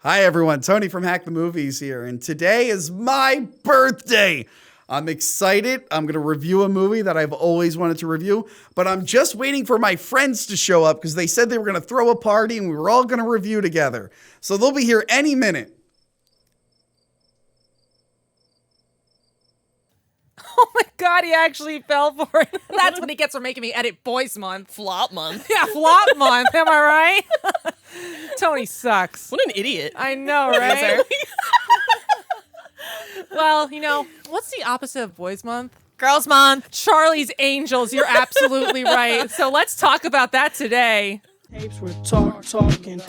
Hi everyone, Tony from Hack the Movies here, and today is my birthday. I'm excited. I'm going to review a movie that I've always wanted to review, but I'm just waiting for my friends to show up because they said they were going to throw a party and we were all going to review together. So they'll be here any minute. Oh my God, he actually fell for it. That's what he gets for making me edit Boys Month. Flop month. Yeah, flop month. Am I right? Tony sucks. What an idiot. I know, right? Well, you know, what's the opposite of Boys Month? Girls month. Charlie's Angels. You're absolutely right. So let's talk about that today. Tapes, we're talking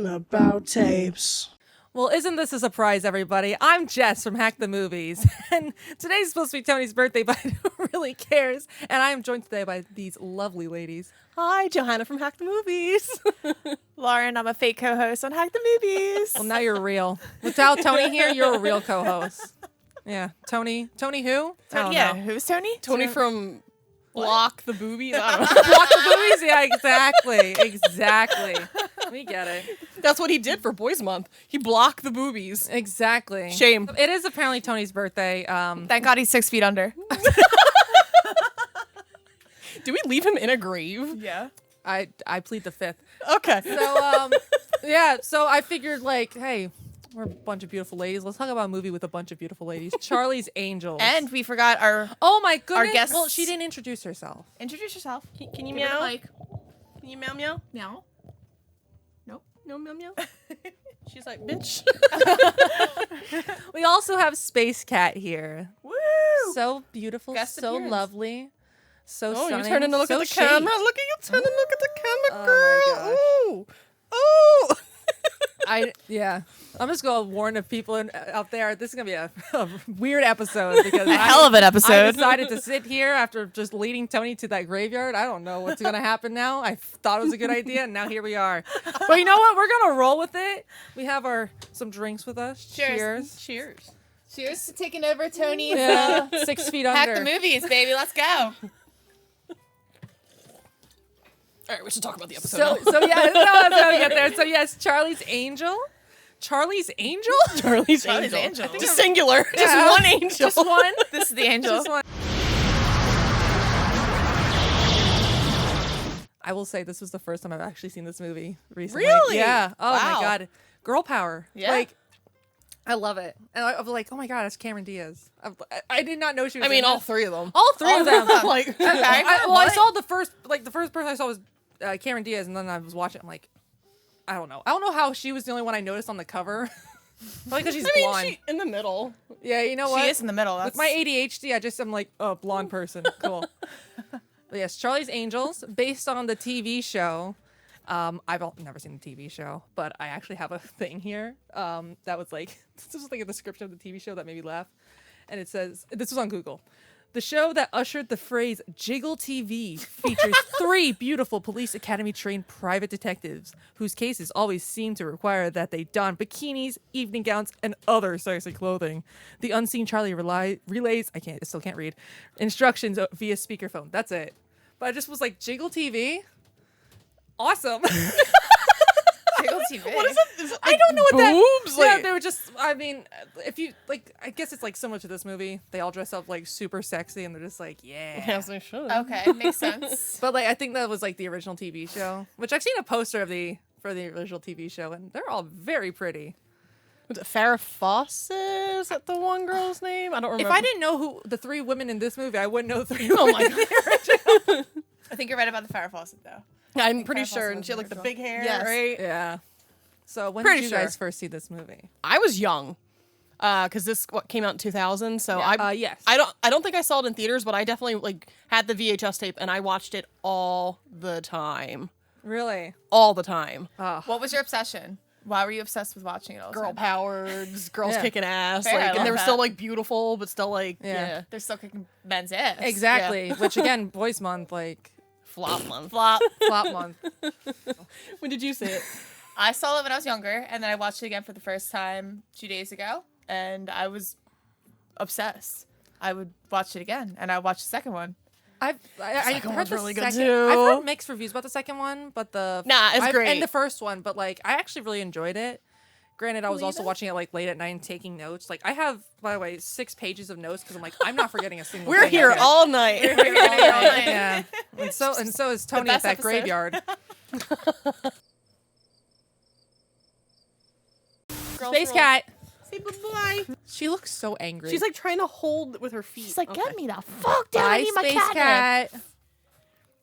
about tapes. Well, isn't this a surprise, everybody? I'm Jess from Hack the Movies, and today's supposed to be Tony's birthday, but who really cares? And I am joined today by these lovely ladies. Hi, Johanna from Hack the Movies. Lauren, I'm a fake co-host on Hack the Movies. Well, now you're real. Without Tony here, you're a real co-host. Yeah, Tony. Tony who? I don't know. Who's Tony? Tony from Block the Boobies. I don't know. Block the Movies? Yeah, exactly. We get it. That's what he did for Boys Month. He blocked the boobies. Exactly. Shame. It is apparently Tony's birthday. Thank God he's 6 feet under. Do we leave him in a grave? Yeah. I plead the fifth. Okay. So, yeah, so I figured, like, hey, we're a bunch of beautiful ladies. Let's talk about a movie with a bunch of beautiful ladies. Charlie's Angels. And we forgot our... Oh, my goodness. guests- Well, she didn't introduce herself. Introduce yourself. Can you Give her the meow? mic. Can you meow meow? Meow. Nope. No meow meow? She's like, bitch. We also have Space Cat here. Woo! So beautiful, Guest so appearance. lovely, so Oh, stunning. you're turning to look so at the chic. camera. Look at you turning to look at the camera, Oh girl. my Ooh. I'm just gonna warn the people out there. This is gonna be a weird episode because A hell of an I episode. decided to sit here after just leading Tony to that graveyard. I don't know what's gonna happen now. I thought it was a good idea, and now here we are. But you know what? We're gonna roll with it. We have some drinks with us. Cheers. Cheers. Cheers to taking over Tony's Yeah, 6 feet under. Hack the Movies, baby. Let's go. All right, we should talk about the episode So now. yeah, no, that's how we get there. So yes, Charlie's Angel. Charlie's Angel? Charlie's Charlie's Angel. Angel. Just singular. Yeah. Just one angel. Just one. This is the angel. Just one. I will say this was the first time I've actually seen this movie recently. Really? Yeah. Oh Wow. my God. Girl power. Yeah. Like, I love it. And I was like, oh my God, it's Cameron Diaz. I did not know she was I mean, in all this. twell, 3 of them. All three of them. Like, I saw the first person I saw was Cameron Diaz, and then I was watching. I'm like, I don't know how she was the only one I noticed on the cover. Probably because she's blonde. she in the middle. Yeah, you know what? She is in the middle. With That's... my ADHD, I'm like, oh, blonde person. Cool. But yes, Charlie's Angels, based on the TV show. I've never seen the TV show, but I actually have a thing here that was like, this was like a description of the TV show that made me laugh. And it says, this was on Google. The show that ushered the phrase Jiggle TV features 3 beautiful police academy trained private detectives whose cases always seem to require that they don bikinis, evening gowns, and other sexy clothing. The unseen Charlie relays, I still can't read, instructions via speakerphone. That's it. But I just was like, Jiggle TV? Awesome. Jiggle TV. What is it? Is it I don't know what that... boobs? Yeah, Like, they were just, I mean, if you, like, I guess it's like similar to this movie. They all dress up like super sexy and they're just like, yeah. yes, they should. Okay, makes sense. But like, I think that was like the original TV show, which I've seen a poster for the original TV show, and they're all very pretty. Was it Farrah Fawcett? Is that the one girl's name? I don't remember. If I didn't know who the 3 women in this movie, I wouldn't know the 3 Oh women my in the original. I think you're right about the Farrah Fawcett, though. I'm pretty Farrah sure, Fawcett and was she had like the original. big hair, Yes. right? Yeah. So when Pretty did you sure. guys first see this movie? I was young, because this came out in 2000. So Yes. I don't think I saw it in theaters, but I definitely like had the VHS tape and I watched it all the time, Really? all the time. Oh. What was your obsession? Why were you obsessed with watching it all the Girl time? powered, girls Yeah. kicking ass, Fair, I like, love and they were that. still like beautiful, but still like yeah, They're still kicking men's ass. Exactly. Which again, Boys Month, like flop month. Flop. flop month. When did you see it? I saw it when I was younger, and then I watched it again for the first time 2 days ago, and I was obsessed. I would watch it again, and I watched the second one. I second heard one's the really good, second. too. I've heard mixed reviews about the second one, but it's great. And the first one, but like I actually really enjoyed it. Granted, I was also watching it like late at night and taking notes. Like I have, by the way, 6 pages of notes because I'm like I'm not forgetting a single. We're thing. here all night. We're here all night. Yeah, and so is Tony at best that episode. graveyard. Space Cat. Say bye-bye. She looks so angry. She's like trying to hold with her feet. She's like, Okay. get me the fuck down. I Bye, need my Space catnip. Cat.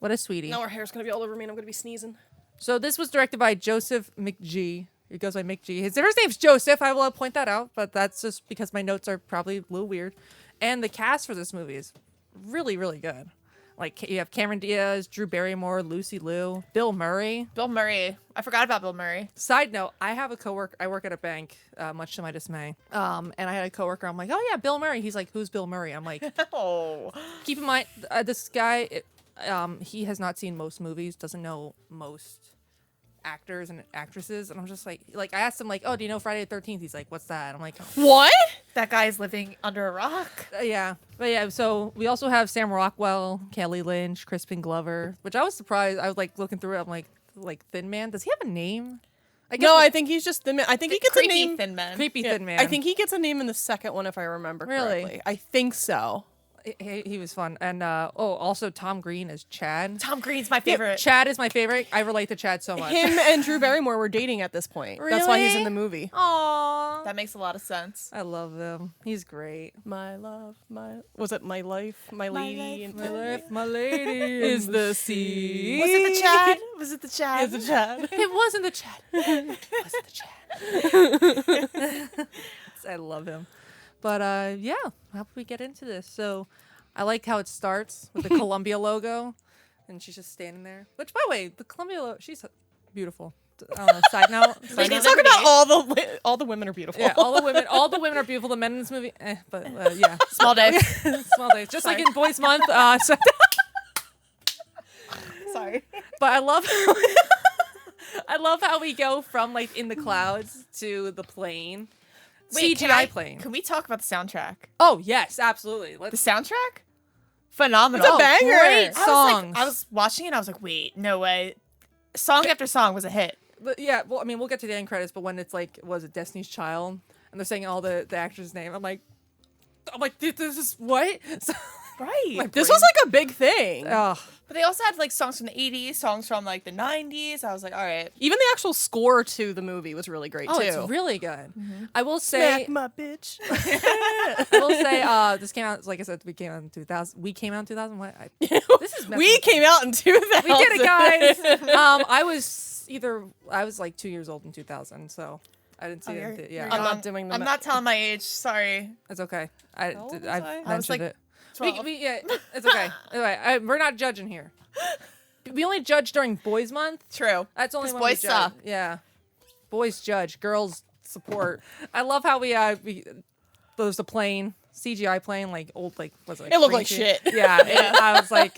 What a sweetie. Now her hair's gonna be all over me and I'm gonna be sneezing. So this was directed by Joseph McGee. It goes by McGee. His first name's Joseph. I will point that out, but that's just because my notes are probably a little weird. And the cast for this movie is really, really good. Like you have Cameron Diaz, Drew Barrymore, Lucy Liu, Bill Murray. Bill Murray. I forgot about Bill Murray. Side note: I have a coworker. I work at a bank, much to my dismay. And I had a coworker. I'm like, oh yeah, Bill Murray. He's like, who's Bill Murray? I'm like, Oh. keep in mind, this guy, he has not seen most movies, doesn't know most actors and actresses, and I'm just like I asked him like, oh, do you know Friday the 13th? He's like, what's that? I'm like, What? That guy's living under a rock. yeah, but yeah. So we also have Sam Rockwell, Kelly Lynch, Crispin Glover, which I was surprised. I was like looking through it. I'm like Thin Man. Does he have a name? I guess No, I think he's just Thin Man. I think he gets a Creepy name. thin man. creepy Yeah, Thin Man. I think he gets a name in the second one if I remember Really? correctly. I think so. he was fun. And also Tom Green as Chad. Tom Green's my favorite. Chad is my favorite. I relate to Chad so much. Him and Drew Barrymore were dating at this point. That's why he's in the movie. Aww. That makes a lot of sense. I love him. He's great. My love, was it my life, my lady, life, and My life, my lady is the sea. Was it the Chad? Was it the Chad? Is the Chad? It wasn't the Chad. It wasn't the Chad. I love him. But yeah, how about we get into this? So I like how it starts with the Columbia logo, and she's just standing there. Which, by the way, the Columbia logo, she's beautiful. I don't know. Side note. We can talk about all the women are beautiful. Yeah, all the women are beautiful. The men in this movie, but yeah, Small day. small days, just like in Boys Month. So, Sorry. but I love how we go from like in the clouds to the plane. CGI plane. Can we talk about the soundtrack? Oh yes, absolutely. The Let's. soundtrack? Phenomenal. It's a banger. Great songs. I was watching it and I was like, wait, no way. Song after song was a hit. But yeah, well, I mean, we'll get to the end credits, but when it's like, was it Destiny's Child, and they're saying all the actors' name, I'm like, dude, this is what? So, Right. This was like a big thing. ugh. But they also had like songs from the 80s, songs from like the 90s. I was like, all right. Even the actual score to the movie was really great Oh, too. it's really good. I will say, Smack my bitch. I will say, this came out, like I said, we came out in 2000. We came out in 2000. What? This is We came out in 2000. We did it, guys. I was like 2 years old in 2000, so I didn't see it. Yeah, I'm not doing the I'm not telling my age. Sorry. it's okay. old was I've I? mentioned I was like it. 12. Yeah, it's okay. Anyway, we're not judging here. We only judge during Boys Month. True. That's only 'Cause when we boys judge. suck. Yeah, boys judge, girls support. I love how there's a plane, CGI plane, like old, like was it? It looked like green shit. Yeah, I was like,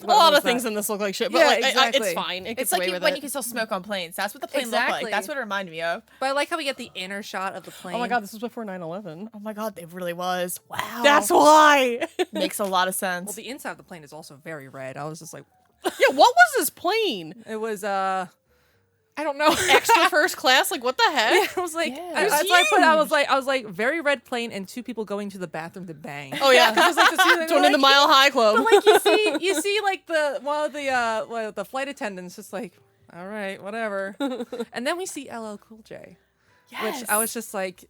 A lot of things in this look like shit, but Yeah, like exactly. it's fine. It It's gets like away with when it. you can still smoke on planes. That's what the plane looked Exactly. like. That's what it reminded me of. But I like how we get the inner shot of the plane. Oh my god, this was before 9/11. Oh my god, it really was. Wow. That's why. makes a lot of sense. Well, the inside of the plane is also very red. I was just like, Yeah, what was this plane? it was I don't know. Extra first class? Like what the heck? I was like, Yeah. that's It why was I was like, very red plane and 2 people going to the bathroom to bang. Oh yeah, It was like this feeling, joining the like, Mile High Club. But like you see like one of the flight attendants just like, all right, whatever. And then we see LL Cool J, which I was just like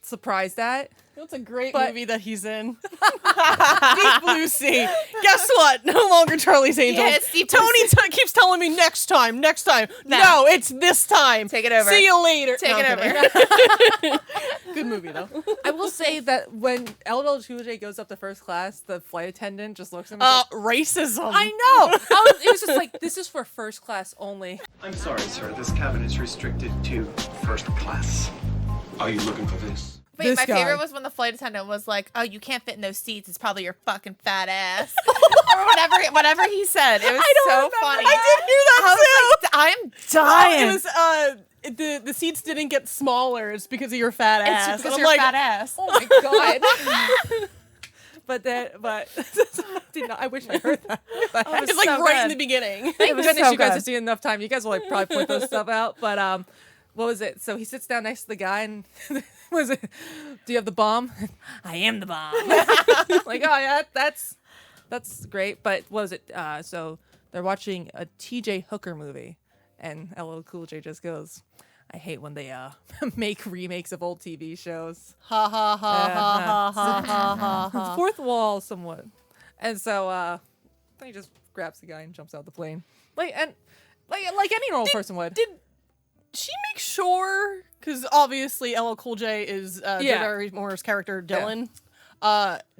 surprised at. That's a great But- movie that he's in. Deep Blue Sea. Guess what? No longer Charlie's Angels. Yeah, it's Deep Blue Tony keeps telling me next time. No, it's this time. Take it over. See you later. Take No, it I'm over. kidding. Good movie though. I will say that when LL Cool J goes up to first class, the flight attendant just looks at me. Like, Racism. I know. It was just like, this is for first class only. I'm sorry, sir. This cabin is restricted to first class. Are you looking for this? Wait, This my guy. favorite was when the flight attendant was like, "Oh, you can't fit in those seats. It's probably your fucking fat ass," or whatever he said. It was so funny. I did hear that too. I'm dying. It was the seats didn't get smaller. It's because of your fat ass. It's because And you're I'm like, fat ass. Oh my god. but did not. I wish I heard that. It's like so right in good. the beginning. Thank goodness so you guys good. have seen enough time. You guys will like probably point those stuff out. But what was it? So he sits down next to the guy and what was it? Do you have the bomb? I am the bomb. Like, oh yeah, that's great. But what was it? So they're watching a T.J. Hooker movie, and LL Cool J just goes, I hate when they make remakes of old TV shows. Ha ha ha ha ha ha ha It's ha. fourth wall somewhat. And so then he just grabs the guy and jumps out the plane. Like any normal person would. Did she make sure? Because obviously LL Cool J is Drew Barrymore's character Dylan.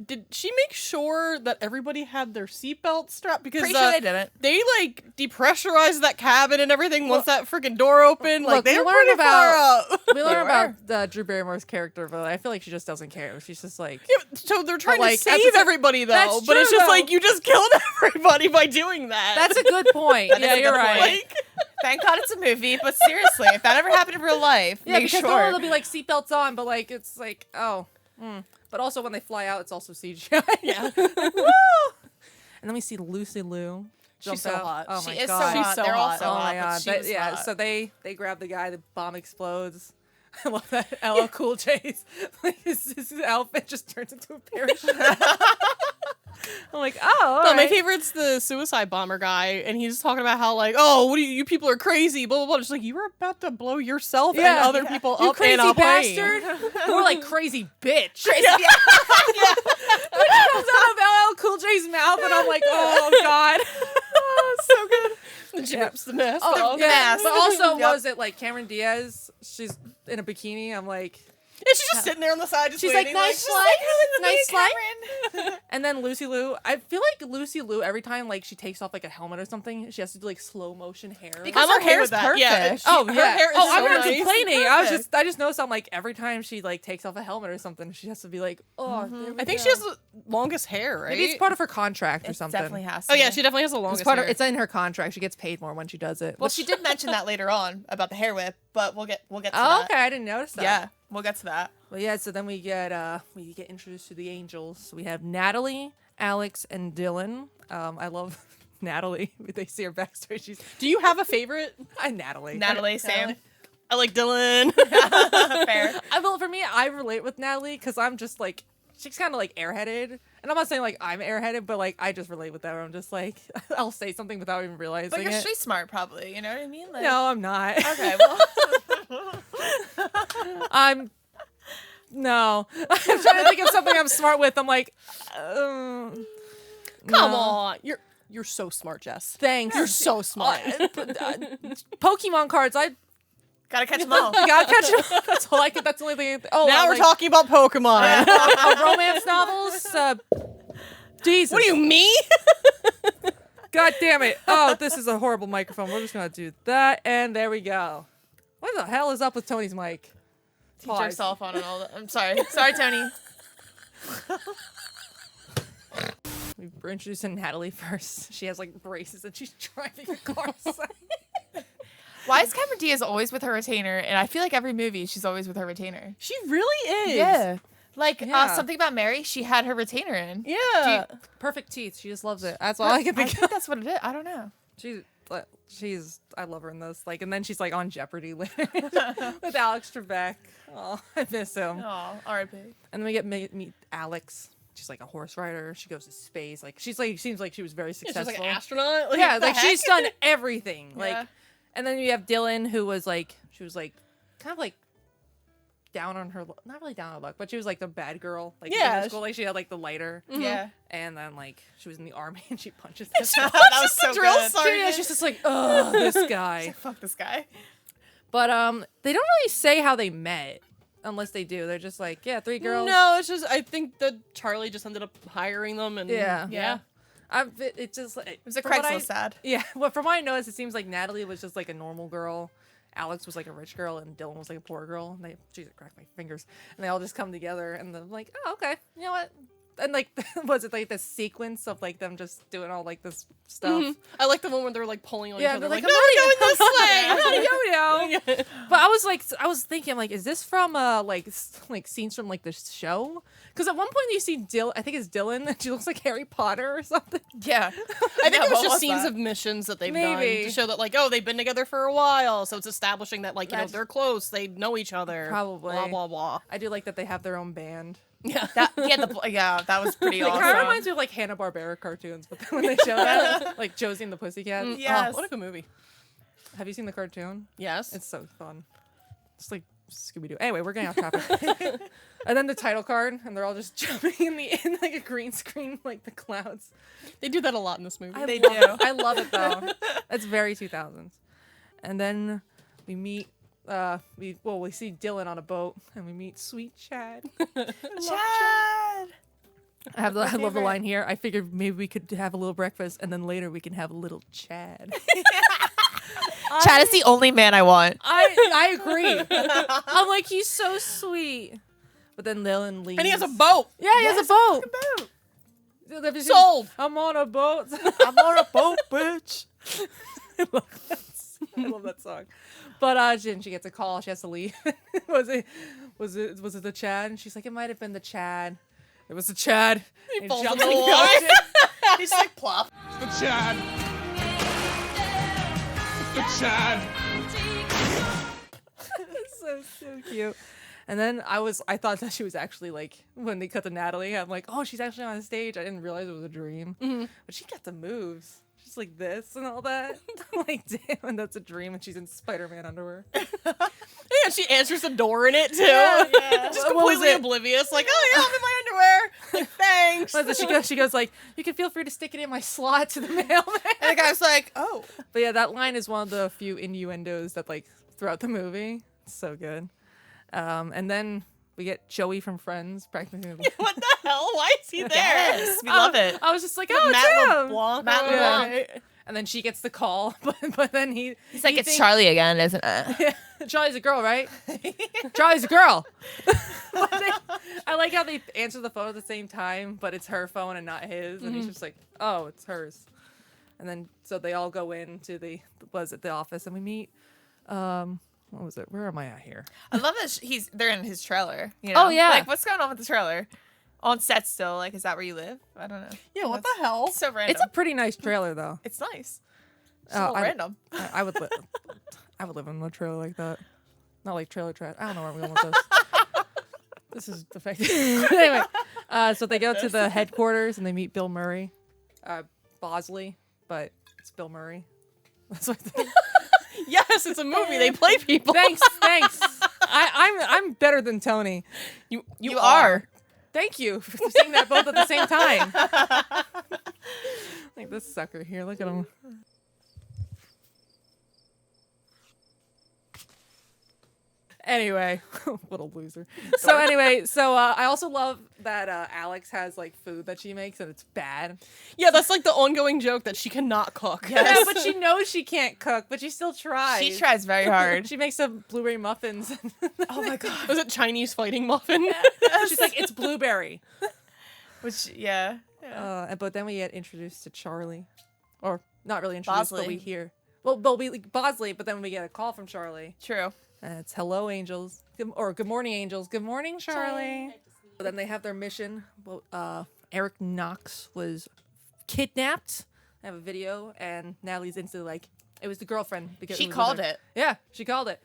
Did she make sure that everybody had their seatbelt strapped? Because Pretty sure they didn't. They like depressurized that cabin and everything once that freaking door opened. Like look, they we were learned pretty far out. We learn about Drew Barrymore's character, but I feel like she just doesn't care. She's just like, Yeah, so they're trying like, to at the save sa- everybody though, That's but it's true, just though. like you just killed everybody by doing that. that's a good point. That is Yeah, a you're good right. point. like Thank God it's a movie, but seriously, if that ever happened in real life, Yeah, make because sure. normally they'll be like seatbelts on, but like it's like But also when they fly out, it's also CGI. yeah. And then we see Lucy Liu jump She's so out. hot. Oh She my is god. so hot. She's so They're all hot. so Oh hot, my but god. she was Yeah, hot. so they grab the guy, the bomb explodes. I love that LL Cool J's like his outfit just turns into a parachute. I'm like, oh, No, my alright. favorite's the suicide bomber guy, and he's talking about how like, oh, what do you people are crazy, blah blah blah. Just like you were about to blow yourself and Yeah. other people You up crazy in a plane. bastard. More like crazy bitch. Crazy. Which comes out of LL Cool J's mouth, and I'm like, oh god. Oh, so good. And she rips the mask off. Yeah, mask. but also, Yep. was it like Cameron Diaz? She's in a bikini. I'm like, And she's just sitting there on the side, just she's like, waiting, nice like, slide, nice slide. Cameron. And then Lucy Liu, I feel like Lucy Liu, every time like she takes off like a helmet or something, she has to do like slow motion hair. Because I'm her okay hair's with that. Yeah, perfect. she- her hair is so I'm not nice. complaining. Perfect. I just noticed I'm like every time she like takes off a helmet or something, she has to be like, oh. there we I think go. she has the longest hair, right? Maybe it's part of her contract or It something. definitely has to Oh yeah, be. she definitely has the longest It's part hair. of, it's in her contract. She gets paid more when she does it. Well, she did mention that later on about the hair whip, but we'll get to Oh, that. okay. I didn't notice that. Yeah, we'll get to that. Well, yeah. So then we get introduced to the angels. So we have Natalie, Alex, and Dylan. I love Natalie. They see her backstory. She's Do you have a favorite? Natalie. Natalie, Sam. I like Dylan. Fair. Well, for me, I relate with Natalie because I'm just like she's kind of like airheaded, and I'm not saying like I'm airheaded, but like I just relate with that. Where I'm just like I'll say something without even realizing But you're it. street smart, probably. You know what I mean? Like, No, I'm not. Okay, well. I'm no. I'm trying to think of something I'm smart with. I'm like, Come no. on, you're so smart, Jess. Thanks. You're so smart. Pokemon cards. I Gotta catch them all. gotta catch them. That's all I could. That's the only thing. Oh, Now we're like, talking about Pokemon. romance novels. Jesus. What do you me? God damn it. Oh, this is a horrible microphone. We're just gonna do that, and there we go. What the hell is up with Tony's mic? Teach Pause. yourself on and all that. I'm sorry. Sorry, Tony. We're introducing Natalie first. She has like braces and she's driving a car. Why is Cameron Diaz always with her retainer? And I feel like every movie she's always with her retainer. She really is. Like Yeah. something about Mary, she had her retainer in. Yeah. Perfect teeth. She just loves it. That's all I can I think think of. that's what it is. I don't know. She's I love her in this. Like, and then she's like on Jeopardy later with Alex Trebek. Oh, I miss him. Oh, R.I.P. And then we get meet Alex. She's like a horse rider. She goes to space. Like she's like seems like she was very Yeah, she's successful. like an astronaut. Like, Yeah, what the like heck? she's done everything. Like, Yeah. and then you have Dylan, who was like, she was like, kind of like down on her, not really down on her luck, but she was like the bad girl. Like, Yeah, in high school, like she had like the lighter, Yeah. and then like she was in the army and she punches. that was so drill good. sergeant. Yeah, she's just like, oh, this guy. Fuck this guy. But they don't really say how they met, unless they do. They're just like, yeah, 3 girls. No, it's just I think that Charlie just ended up hiring them, and Yeah. Yeah. It's just like, It was a from what I- Craigslist ad. Yeah, well, from what I noticed, it seems like Natalie was just like a normal girl. Alex was like a rich girl, and Dylan was like a poor girl. And they, Jesus, crack my fingers. And they all just come together, and they're like, oh, okay, you know what? and like, was it like the sequence of like them just doing all like this stuff? I like the one where they're like pulling on each Yeah, other. they're Like, like, no, we're going this way. I'm not a yo-yo. But I was thinking, like, is this from like scenes from like the show? Because at one point you see I think it's Dylan, and she looks like Harry Potter or something. Yeah. I think it was what just was scenes that? of missions that they've Maybe. done to show that, like, oh, they've been together for a while, so it's establishing that, like, you know, That's- they're close, they know each other. Probably. Blah, blah, blah. I do like that they have their own band. Yeah. That was pretty It kind of awesome. reminds me of like Hanna-Barbera cartoons, but then when they show that, like Josie and the Pussycat. Yes. Oh, what a good movie. Have you seen the cartoon? Yes. It's so fun. It's like Scooby-Doo. Anyway, we're getting off topic. And then the title card, and they're all just jumping in like a green screen, like the clouds. They do that a lot in this movie. They do. I love it though. It's very 2000s. And then we meet. We see Dylan on a boat, and we meet Sweet Chad. Chad. I love the line here. I figured maybe we could have a little breakfast, and then later we can have a little Chad. Chad is the only man I want. I agree. I'm like, he's so sweet. But then Dylan leaves. And he has a boat. Yeah, he has a boat. Have you seen- Sold. I'm on a boat. I'm on a boat, bitch. I love that song. But she gets a call. She has to leave. was it the Chad? And she's like, it might have been the Chad. It was the Chad. He And falls jumped in the in water. ocean. He's just like, plop. The Chad. The Chad. so cute. And then I thought that she was actually like, when they cut to Natalie, I'm like, oh, she's actually on stage. I didn't realize it was a dream. But she got the moves. She's like this and all that. I'm like, damn, and that's a dream, and she's in Spider-Man underwear. Yeah, she answers the door in it too. Yeah. Just What was completely it? oblivious. Like, oh yeah, I'm in my underwear. Like, thanks. But then she goes like, you can feel free to stick it in my slot to the mailman. And the guy's like, oh. But yeah, that line is one of the few innuendos that like throughout the movie. It's so good. And then we get Joey from Friends practicing. What the hell? Why is he there? Yes, we love it. I was just like, Matt oh, Tim. LeBlanc. Matt LeBlanc. Right. And then she gets the call, but then He's like, it's thinks- Charlie again, isn't it? Charlie's a girl, right? Charlie's a girl. I like how they answer the phone at the same time, but it's her phone and not his. And he's just like, oh, it's hers. And then so they all go into the office, and we meet. What was it? Where am I at here? I love that they're in his trailer. You know? Oh, yeah. Like, what's going on with the trailer? On set still? Like, is that where you live? I don't know. Yeah, what the hell? It's so random. It's a pretty nice trailer, though. It's nice. It's Oh, a little random. I would live in a trailer like that. Not like trailer trash. I don't know where I'm going with this. This is defective. Anyway, so they go to the headquarters and they meet Bill Murray, Bosley, but it's Bill Murray. That's what. Yes, it's a movie. They play people. Thanks. I'm better than Tony. You are. Thank you for saying that both at the same time. Like this sucker here. Look at him. Anyway, little loser. So I also love that Alex has like food that she makes and it's bad. Yeah, that's like the ongoing joke that she cannot cook. Yeah, but she knows she can't cook, but she still tries. She tries very hard. She makes some blueberry muffins. Oh my god. Was it Chinese fighting muffin? She's like, it's blueberry. Which, yeah. But then we get introduced to Charlie, or not really introduced, but Bosley. we hear. Well, we like Bosley, but then we get a call from Charlie. True. And it's hello, angels. Good morning, angels. Good morning, Charlie. But then they have their mission. Well, Eric Knox was kidnapped. I have a video, and Natalie's instantly like, it was the girlfriend because She was called with her. it. Yeah, she called it.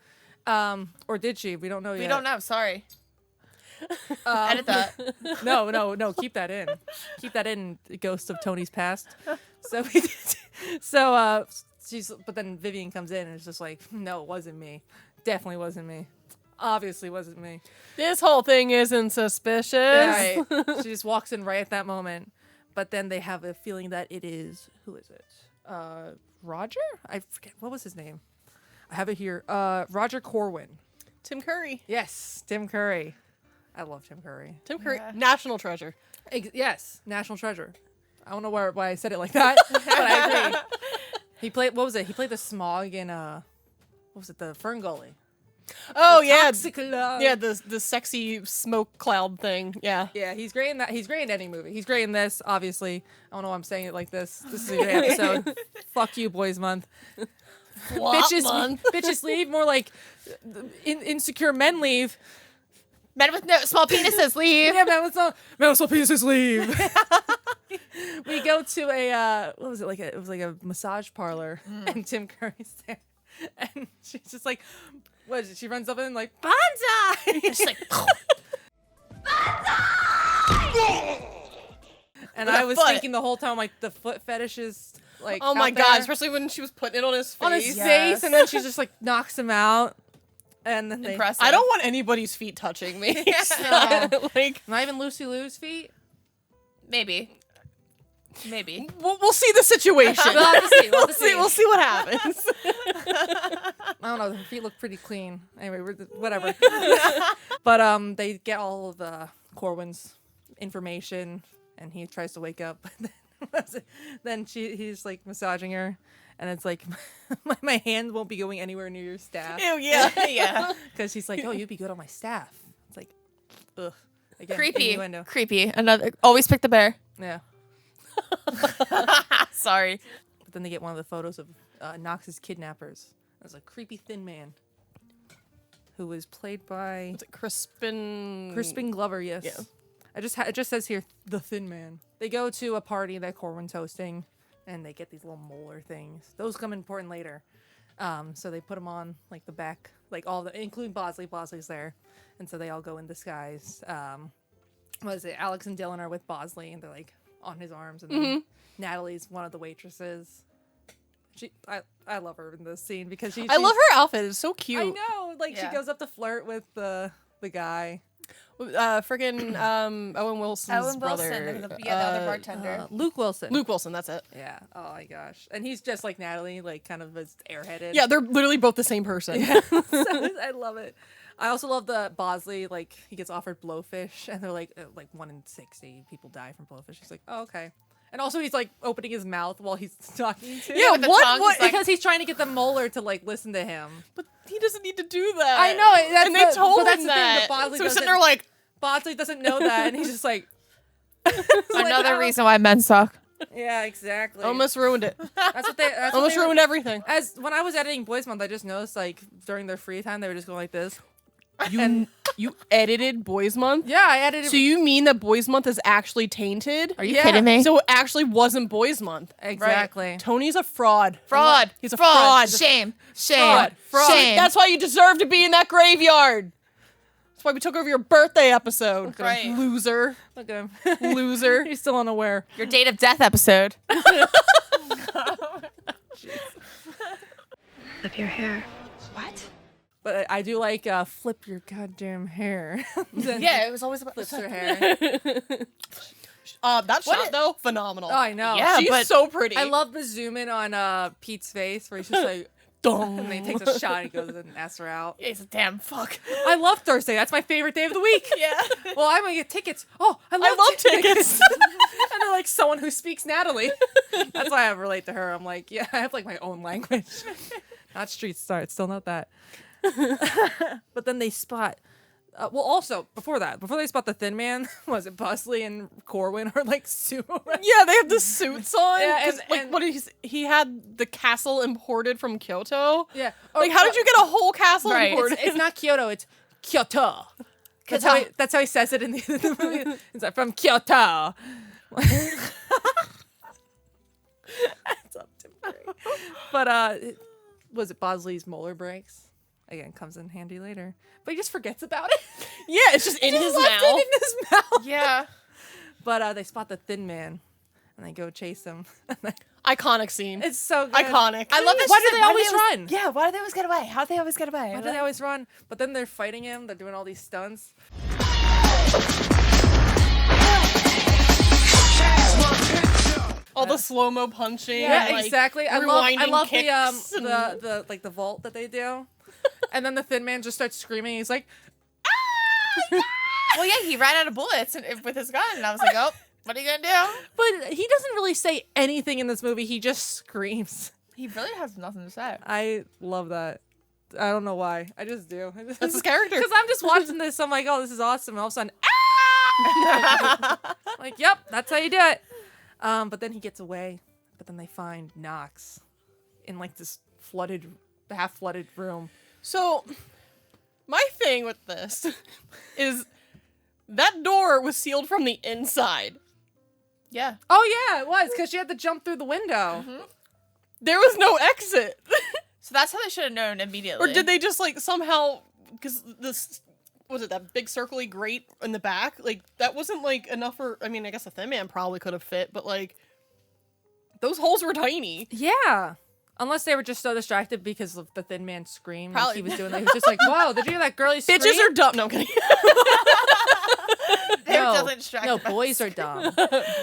Or did she? We don't know yet. We don't know. Sorry. Edit that. No. Keep that in. Keep that in. Ghost of Tony's past. But then Vivian comes in and it's just like, no, it wasn't me. Definitely wasn't me. Obviously wasn't me. This whole thing isn't suspicious. Right. She just walks in right at that moment. But then they have a feeling that it is, who is it? Roger? I forget. What was his name? I have it here. Roger Corwin. Tim Curry. Yes, Tim Curry. I love Tim Curry. Tim Curry. National treasure. Yes, national treasure. I don't know why I said it like that, but I agree. He played, what was it? He played the Smog in, what was it, the Ferngully. Oh yeah, Toxic love. yeah. The sexy smoke cloud thing. Yeah. Yeah, he's great in that. He's great in any movie. He's great in this, obviously. I don't know why I'm saying it like this. This is a great episode. Fuck you, Boys Month. Bitches leave. More like insecure men leave. Men with no small penises leave. Yeah, men with small penises leave. We go to a what was it like? It was like a massage parlor, and Tim Curry's there, and she's just like, what is it? She runs up and like bonsai. She's like, And With I a was foot. thinking the whole time, like the foot fetish is like, Oh my out god, there especially when she was putting it on his face. on his Yes. face, and then she just like knocks him out, and then they, impressive. I don't want anybody's feet touching me. Like, not even Lucy Lou's feet. Maybe. we'll see the situation. We'll have to see. We'll see what happens. I don't know. Her feet look pretty clean. Anyway, whatever. But they get all of Corwin's information, and he tries to wake up. Then he's like massaging her, and it's like my hand won't be going anywhere near your staff. Ew, yeah. Yeah. Because she's like, oh, you'd be good on my staff. It's like, ugh. Again, Creepy. innuendo. Creepy. Another. Always pick the bear. Yeah. Sorry. But then they get one of the photos of Knox's kidnappers. There's a creepy thin man who was played by Is it Crispin? Crispin Glover. Yes. Yeah. It just says here the thin man. They go to a party that Corwin's hosting, and they get these little molar things. Those come important later. So they put them on like the back, like all the, including Bosley. Bosley's there, and so they all go in disguise. What is it? Alex and Dylan are with Bosley, and they're like on his arms, and then Natalie's one of the waitresses. I love her in this scene because I love her outfit. It's so cute. I know, like Yeah. she goes up to flirt with the guy. Friggin' Owen Wilson's brother. the other bartender. Luke Wilson. Luke Wilson, that's it. Yeah. Oh my gosh. And he's just like Natalie, like kind of as airheaded. Yeah, they're literally both the same person. So I love it. I also love the Bosley, like he gets offered blowfish, and they're like 1 in 60 people die from blowfish. He's like, oh, okay. And also he's like opening his mouth while he's talking to Yeah, with the what? tongue, What? he's like- because he's trying to get the molar to like listen to him. But he doesn't need to do that. I know, that's and they the- told but that's him the thing, that. that Bosley so he's sitting doesn't- there like, Bosley doesn't know that, and he's just like, Another reason why men suck. yeah, exactly. almost ruined it. That's what they. That's what Almost they were- ruined everything. As when I was editing Boys Month, I just noticed like during their free time they were just going like this. You edited Boys Month? Yeah, I edited. So you mean that Boys Month is actually tainted? Are you Yeah. kidding me? So it actually wasn't Boys Month. exactly. Tony's a fraud. Fraud. He's a fraud. Shame. Fraud. Shame. That's why you deserve to be in that graveyard. That's why we took over your birthday episode. Right. Loser. Look at him. Loser. He's still unaware. Your date of death episode. Flip your hair. But I do like flip your goddamn hair. Then Yeah, it was always about flips her hair. That shot though, phenomenal. Oh, I know. Yeah, She's but- so pretty. I love the zoom in on Pete's face where he's just like, Dong. and then he takes a shot and he goes and asks her out. It's a damn fuck. I love Thursday. That's my favorite day of the week. Yeah. Well, I'm gonna get tickets. Oh, I love tickets. And they're like someone who speaks Natalie. That's why I relate to her. I'm like, yeah, I have like my own language. Not street star. It's still not that. But then they spot. Well, also before they spot the thin man, was it Bosley and Corwin are like super? Yeah, they have the suits on. Yeah, 'cause, and- like and- what he had the castle imported from Kyoto. Yeah. Like, how did you get a whole castle Right. imported? It's not Kyoto. It's Kyoto. That's how he says it in the movie. It's like from Kyoto. It's up to me. But was it Bosley's molar breaks? Again, comes in handy later. But he just forgets about it. Yeah, it's just in his Left mouth. it in his mouth. Yeah. But they spot the thin man, and they go chase him. Iconic scene. It's so good. Iconic. I love that. Why she do said, they always run? Yeah, why do they always get away? How do they always get away? Why do they always run? But then they're fighting him. They're doing all these stunts. All the slow mo punching. Yeah, like, exactly. I rewinding love kicks and- the like the vault that they do. And then the thin man just starts screaming. He's like, Well, yeah, he ran out of bullets with his gun, and I was like, oh, what are you gonna do? but he doesn't really say anything in this movie. He just screams. He really has nothing to say. I love that. I don't know why. I just do. That's his character. Because I'm just watching this. I'm like, oh, this is awesome. And all of a sudden, like, yep, that's how you do it. But then he gets away. But then they find Knox in like this half flooded room. So, my thing with this is that door was sealed from the inside. Yeah. Oh yeah, it was because she had to jump through the window. Mm-hmm. There was no exit. So that's how they should have known immediately. Or did they just like somehow, because this, was it that big circly grate in the back? Like that wasn't like enough for, I mean, I guess a Thin Man probably could have fit, but like those holes were tiny. Yeah. Unless they were just so distracted because of the Thin Man scream. Like Probably. he was doing that. He was just like, whoa, did you hear that girly scream? Bitches are dumb. No, I'm kidding. They were no, definitely distracted no, by boys the are dumb.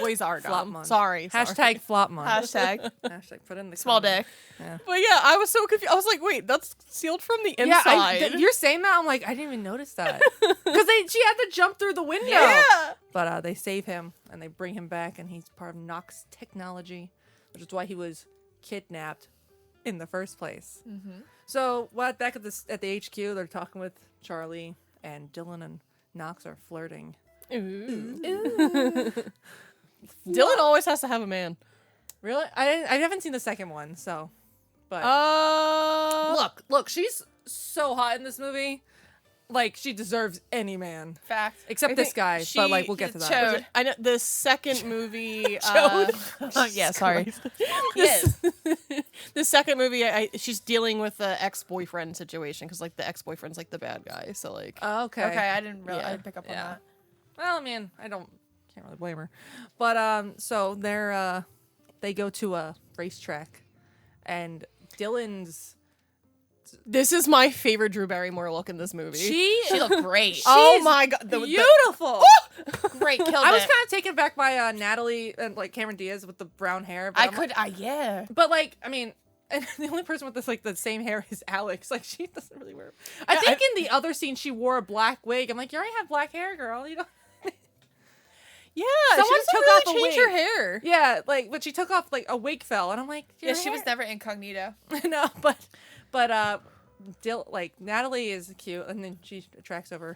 Boys are Flop dumb. month. Sorry. Hashtag flop month. Hashtag Hashtag put in the small comment. dick. But yeah, I was so confused. I was like, wait, that's sealed from the Yeah, inside. you're saying that? I'm like, I didn't even notice that. Because she had to jump through the window. Yeah. But they save him and they bring him back and he's part of Nox technology, which is why he was kidnapped in the first place. Mm-hmm. So back at the HQ, they're talking with Charlie and Dylan and Nox are flirting. Ooh. Dylan always has to have a man. Really? I haven't seen the second one, so. But look, she's so hot in this movie. Like she deserves any man, Fact. except I this think guy. But like we'll get to that. Chode. I know the second movie. Yeah, sorry. This, the second movie, she's dealing with the ex-boyfriend situation because like the ex-boyfriend's like the bad guy. So like, Oh, okay. Okay, I didn't pick up on Yeah. that. Well, I mean, can't really blame her. But so they go to a racetrack, and Dylan's. this is my favorite Drew Barrymore look in this movie. She looked great. oh she's my god, beautiful. Great, killed I was it. kind of taken back by Natalie and like Cameron Diaz with the brown hair. But Yeah. But like, I mean, and the only person with this like the same hair is Alex. Like she doesn't really wear. I think in the other scene she wore a black wig. I'm like, you already have black hair, girl. You know. yeah, Someone she doesn't took really off a change wig. her hair. Yeah, like, but she took off like a wig fell, and I'm like, Yeah, she was never incognito. no, but Natalie is cute, and then she tracks over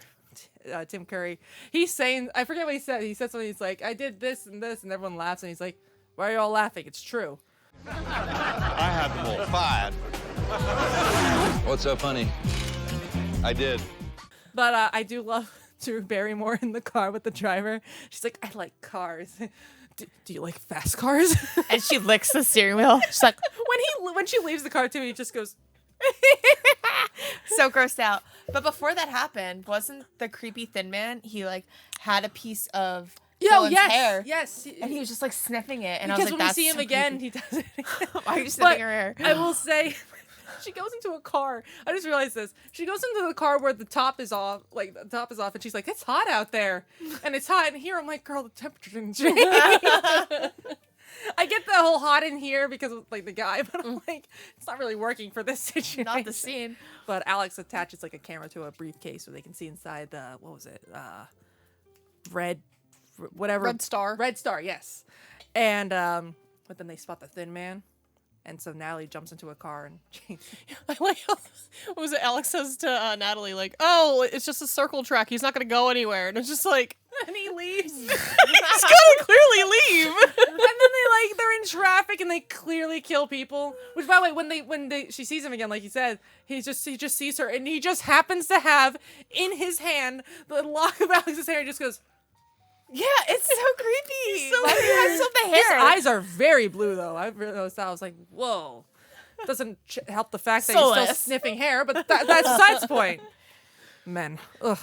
Tim Curry. He's saying, I forget what he said. He said something. He's like, I did this and this, and everyone laughs, and he's like, why are you all laughing? It's true. I had them all fired. What's so funny? I did. But I do love Drew Barrymore in the car with the driver. She's like, I like cars. Do you like fast cars? And she licks the steering wheel. She's like, when she leaves the car too, he just goes. so grossed out. But before that happened, wasn't the creepy Thin Man? He like had a piece of Dylan's hair. Yes. And he was just like sniffing it. And I Because was like, when we that's see him so again, creepy. he does it. Why are you But sniffing her hair? I will say, she goes into a car. I just realized this. She goes into the car where the top is off, and she's like, "It's hot out there," and it's hot in here. I'm like, "Girl, the temperature didn't change." I get the whole hot in here because of like the guy, but I'm like, it's not really working for this situation. Not the scene. But Alex attaches like a camera to a briefcase so they can see inside the Red Star, yes. And but then they spot the Thin Man. And so Natalie jumps into a car and I like how, what was it? Alex says to Natalie, like, "Oh, it's just a circle track. He's not gonna go anywhere." And it's just like, and he leaves. he's gotta clearly leave. And then they're in traffic and they clearly kill people. Which, by the way, when she sees him again, like he said, he just sees her and he just happens to have in his hand the lock of Alex's hair and just goes. Yeah, it's so creepy. So Why do you have so the His hair? eyes are very blue, though. I really noticed that. I was like, whoa. Doesn't help the fact that he's still Soulless. sniffing hair, but that's besides the point. Men. Ugh.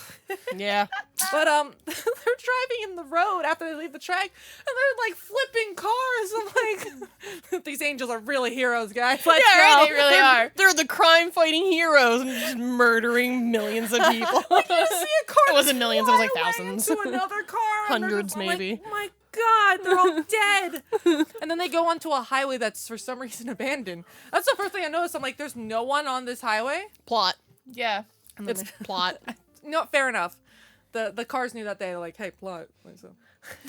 Yeah. But they're driving in the road after they leave the track, and they're like flipping cars. I'm like, these angels are really heroes, guys. Let's Yeah, go. they really are. They're the crime-fighting heroes and just murdering millions of people. You see a car. It wasn't millions, it was like fly away thousands. into another car. and they're Hundreds, just like, maybe. my God, they're all dead. And then they go onto a highway that's for some reason abandoned. That's the first thing I noticed. I'm like, there's no one on this highway. Plot. Yeah. It's plot. No, fair enough. The cars knew that day. They're like, hey, plot. Like, so.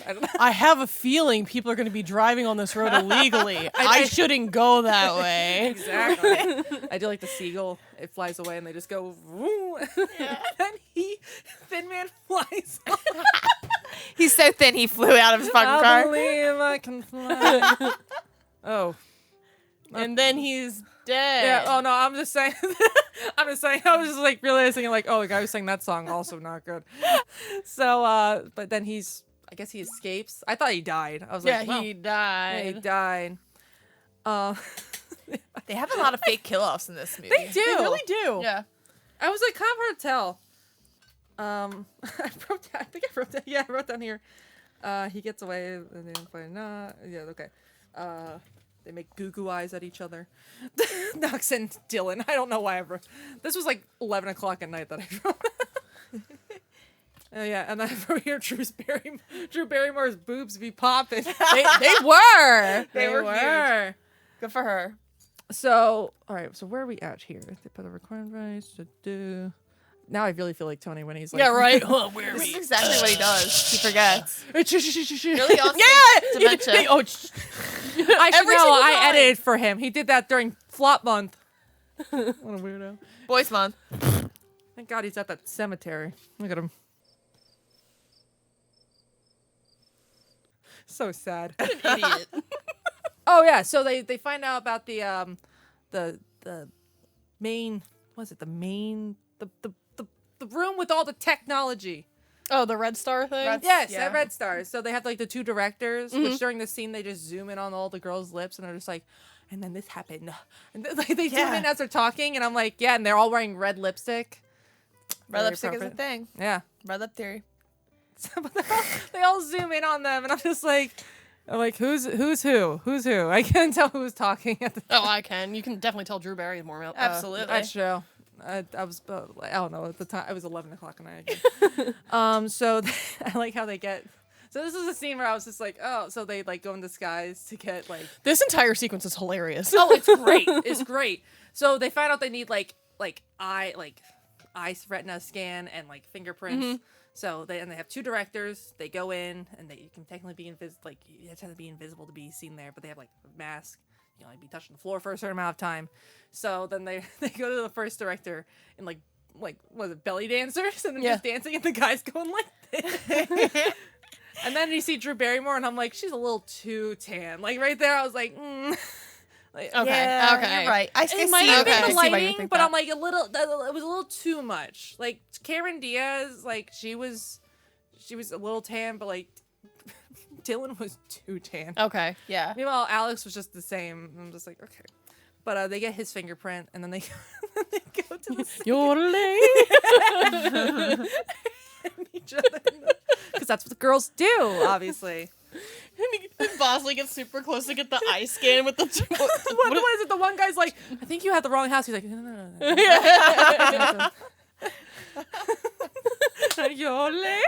I don't know. I have a feeling people are going to be driving on this road illegally. I shouldn't go that way. Exactly. I do like the seagull. It flies away and they just go. Woo. And then Thin Man flies. He's so thin he flew out of his fucking I car. believe I can fly. Oh. And then he's dead. Yeah. Oh no. I'm just saying. I was just like realizing like, oh, the guy who sang that song also not good. So, but then I guess he escapes. I thought he died. I was Yeah, like, well, he died. yeah, he died. They have a lot of fake kill-offs in this movie. They do. They really do. Yeah. I was like, kind of hard to tell. I think I wrote down. Yeah, I wrote down here. He gets away, and they don't find not. Yeah, okay. They make goo eyes at each other. Knox and Dylan. I don't know why I wrote. This was like 11 o'clock at night that I wrote. Yeah, and then from here, Drew Barrymore's boobs be popping. They were. They were. Huge. Good for her. So, all right. So where are we at here? They put the recording rights. Now I really feel like Tony when he's like, Yeah, right. Huh, where are This is we? exactly what he does. He forgets. really? Really awesome dementia. Oh, I should Every know. single I line. edited for him. He did that during flop month. What a weirdo. Boys Month. Thank God he's at that cemetery. Look at him. So sad. idiot. Oh yeah. So they find out about the main. Was it the main the room with all the technology? Oh, the Red Star thing? Yes, Yeah. at Red Stars. So they have like the two directors, which during the scene they just zoom in on all the girls' lips and they're just like, and then this happened. And like they zoom in as they're talking, and I'm like, yeah, and they're all wearing red lipstick. Red Very lipstick is a appropriate. thing. Yeah. Red lip theory. But they all zoom in on them, and I'm just like, who's who? I can't tell who's talking at the Oh, I can. You can definitely tell Drew Barry is more. Absolutely. That's true. I was I don't know at the time. It was 11 o'clock at night again. So I like how they get. So this is a scene where I was just like, oh, so they like go in disguise to get like. This entire sequence is hilarious. Oh, it's great. It's great. So they find out they need like eye retina scan and like fingerprints. So they have two directors. They go in and you can technically be invisible. Like you have to be invisible to be seen there, but they have like a mask. You know, like be touching the floor for a certain amount of time. So then they go to the first director and like was it belly dancers and then just dancing and the guy's going like this. And then you see Drew Barrymore and I'm like, she's a little too tan. Like right there, I was like, like, Okay, Yeah, okay. you're right. I It can might see have okay. I been see the why you lighting, think but that. I'm like it was a little too much. Like Cameron Diaz, like she was a little tan, but like Dylan was too tan. Okay. Yeah. Meanwhile, Alex was just the same. I'm just like, okay. But they get his fingerprint, and then they go to the each other because that's what the girls do, obviously. And Bosley gets super close to get the eye scan with the. What was it? The one guy's like, I think you had the wrong house. He's like, no. Yole.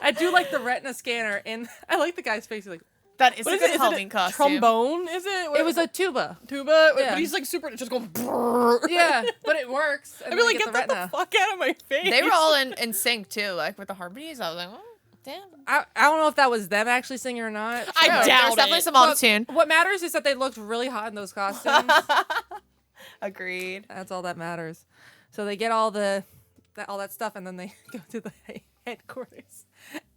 I do like the retina scanner, and I like the guy's face. He's like, That is What a is good it? Is it Halloween a costume. trombone? Is it? it was a tuba. tuba, Yeah. but he's like super, just going. Brrr. Yeah, but it works. I'd be like, get that the fuck out of my face. They were all in sync too, like with the harmonies. I was like, oh, damn. I don't know if that was them actually singing or not. I No, doubt there's definitely it. some auto-tune. What matters is that they looked really hot in those costumes. Agreed. That's all that matters. So they get all that stuff, and then they go to the headquarters.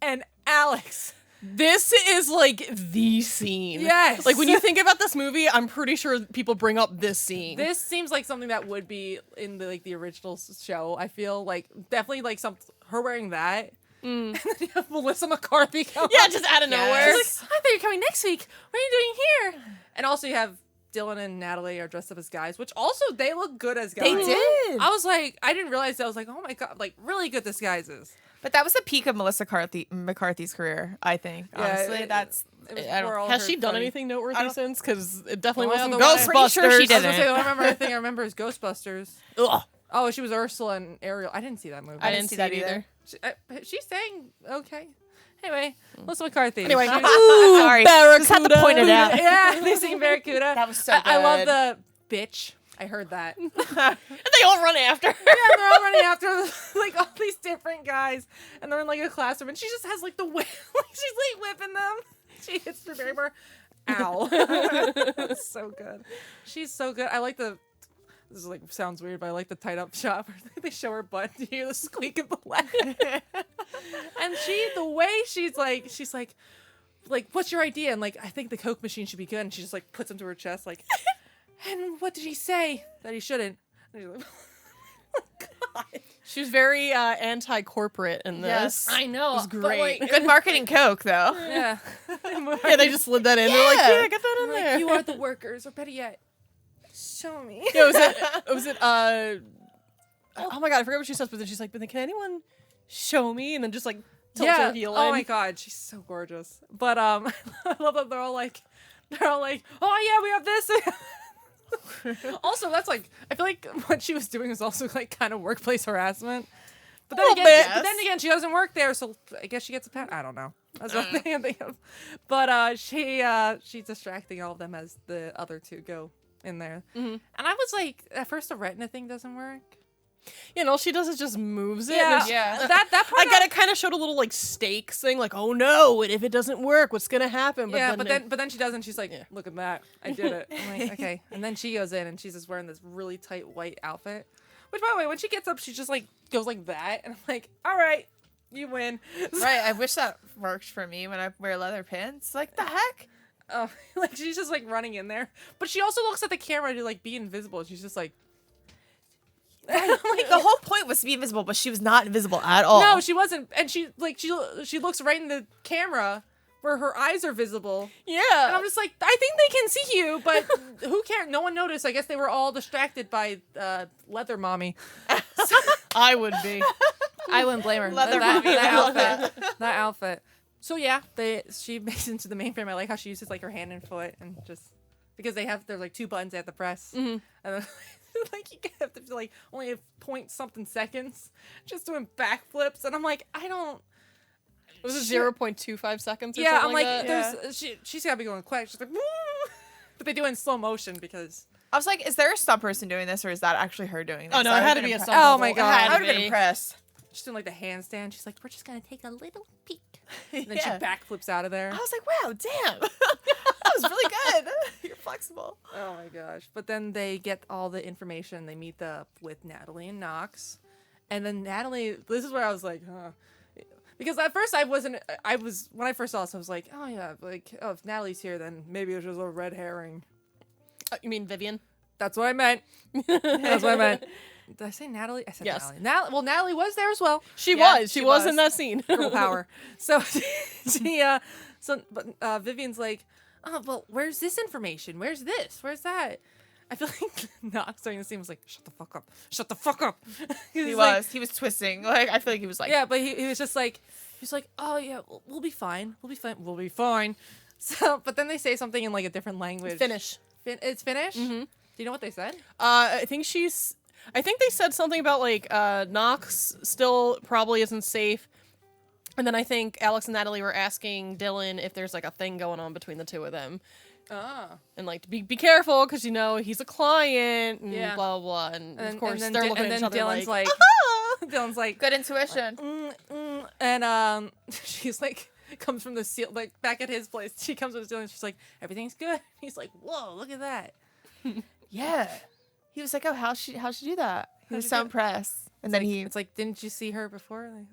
And Alex, This is like the scene. Yes. Like when you think about this movie, I'm pretty sure people bring up this scene. this seems like something that would be in the original show. I feel like definitely like her wearing that. And then you have Melissa McCarthy come Yeah, up. just out of nowhere. Yes. She's like, I thought you were coming next week. What are you doing here? And also you have Dylan and Natalie are dressed up as guys, which also they look good as guys. They did. I was like, I didn't realize that. I was like, oh my God, like really good disguises. But that was the peak of Melissa McCarthy's career, I think. Honestly, it- that's. It was I don't- where all Has her she done funny- anything noteworthy since? Because it definitely Well, wasn't the one- Ghostbusters. Pretty sure she I was gonna didn't. say, the only thing I remember is Ghostbusters. Ugh. Oh, she was Ursula and Ariel. I didn't see that movie. I didn't see that either. She sang okay. Anyway, Melissa McCarthy. Anyway, Ooh, sorry. Just had to Barracuda. point it out. Yeah, they sing Barracuda. That was so I love good. the bitch. I heard that. And they all run after her. Yeah, they're all running after like all these different guys, and they're in like a classroom, and she just has like the whip. She's like whipping them. She hits the berry bar. Ow. That's so good. She's so good. I like the. This is like sounds weird, but I like the tied up shot where they show her butt. You hear the squeak of the leg. And the way she's like, what's your idea? And like, I think the Coke machine should be good. And she just like puts him to her chest, like, and what did he say that he shouldn't? And she's like, oh, God. She was very anti-corporate in this. Yes. I know. It was great. Good marketing Coke, though. Yeah. Yeah, they just slid that in. They're like, yeah, get that in Like, there. you are the workers, or better yet, show me. Yeah, was it oh my god, I forgot what she says, but then she's like, but then can anyone show me? And then just like tilts her heel Oh in. my God, she's so gorgeous. But I love that they're all like, oh yeah, we have this. Also, that's like, I feel like what she was doing was also like kind of workplace harassment. But then again, she doesn't work there, so I guess she gets a pat. I don't know. That's what I'm thinking of. But she's distracting all of them as the other two go in there. Mm-hmm. And I was like, at first the retina thing doesn't work. You know, all she does is just moves it. Yeah, Yeah. That part. I got it. Kind of showed a little like stakes thing, like, oh no, and if it doesn't work, what's gonna happen? But then she doesn't. She's like, look at that, I did it. I'm like, okay. And then she goes in and she's just wearing this really tight white outfit. Which, by the way, when she gets up, she just like goes like that, and I'm like, all right, you win. Right. I wish that worked for me when I wear leather pants. Like, the heck? Oh, like she's just like running in there, but she also looks at the camera to like be invisible. She's just like. Like, the whole point was to be invisible, but she was not invisible at all. No, she wasn't, and she looks right in the camera where her eyes are visible. Yeah. And I'm just like, I think they can see you, but who cares? No one noticed. I guess they were all distracted by leather mommy. I would be. I wouldn't blame her. Leather that mommy outfit. That outfit. So yeah, she makes it into the mainframe. I like how she uses like her hand and foot, and just because there's like two buttons they have to press, and then, like you have to like only have point something seconds just doing backflips, and I'm like, I don't. Was it 0.25 seconds? Or Yeah, something I'm like, that? she's gotta be going quick. She's like, woo! But they do it in slow motion because. I was like, is there a stunt person doing this, or is that actually her doing this? Oh no, I it would've had to been be a impre- stunt. Oh my double. God. It had I to would have been be. impressed. She's doing like the handstand. She's like, we're just gonna take a little peek. And then Yeah. she backflips out of there. I was like, wow, damn. That was really good. You're flexible. Oh my gosh. But then they get all the information. They meet up with Natalie and Knox. And then Natalie, this is where I was like, huh. Because at first when I first saw this, I was like, oh yeah, like, oh, if Natalie's here, then maybe it was just a red herring. You mean Vivian? That's what I meant. That's what I meant. Did I say Natalie? I said Yes. Natalie. Natalie was there as well. She Yeah, was. She she was was. in that scene. Girl power. So Vivian's like, oh, well, where's this information? Where's this? Where's that? I feel like Knox during the scene was like, shut the fuck up. Shut the fuck up. He like- was twisting. Like, I feel like he was like, yeah, but he was just like, he's like, oh yeah, we'll be fine. We'll be fine. We'll be fine. So, but then they say something in like a different language. Finish. It's Finnish? Mm-hmm. Do you know what they said? I think they said something about like Knox still probably isn't safe. And then I think Alex and Natalie were asking Dylan if there's like a thing going on between the two of them. Ah. And like to be careful because you know he's a client and Yeah. blah blah blah. And of course then they're looking at each other Dylan's like, Dylan's like, good intuition. and she's like, comes from the seal, like back at his place. She comes with Dylan. She's like, everything's good. He's like, whoa, look at that. Yeah. He was like, oh, how'd she do that? He was she so do it? impressed. And then It's like, didn't you see her before? Like,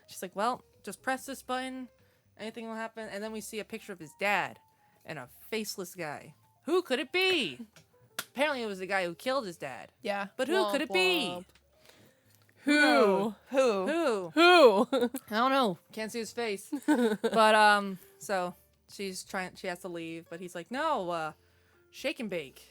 she's like, well, just press this button, anything will happen. And then we see a picture of his dad and a faceless guy. Who could it be? Apparently, it was the guy who killed his dad. yeah. But who could it be? Womp. Who? Who? Who? Who? I don't know. Can't see his face. But so she has to leave, but he's like, no, shake and bake.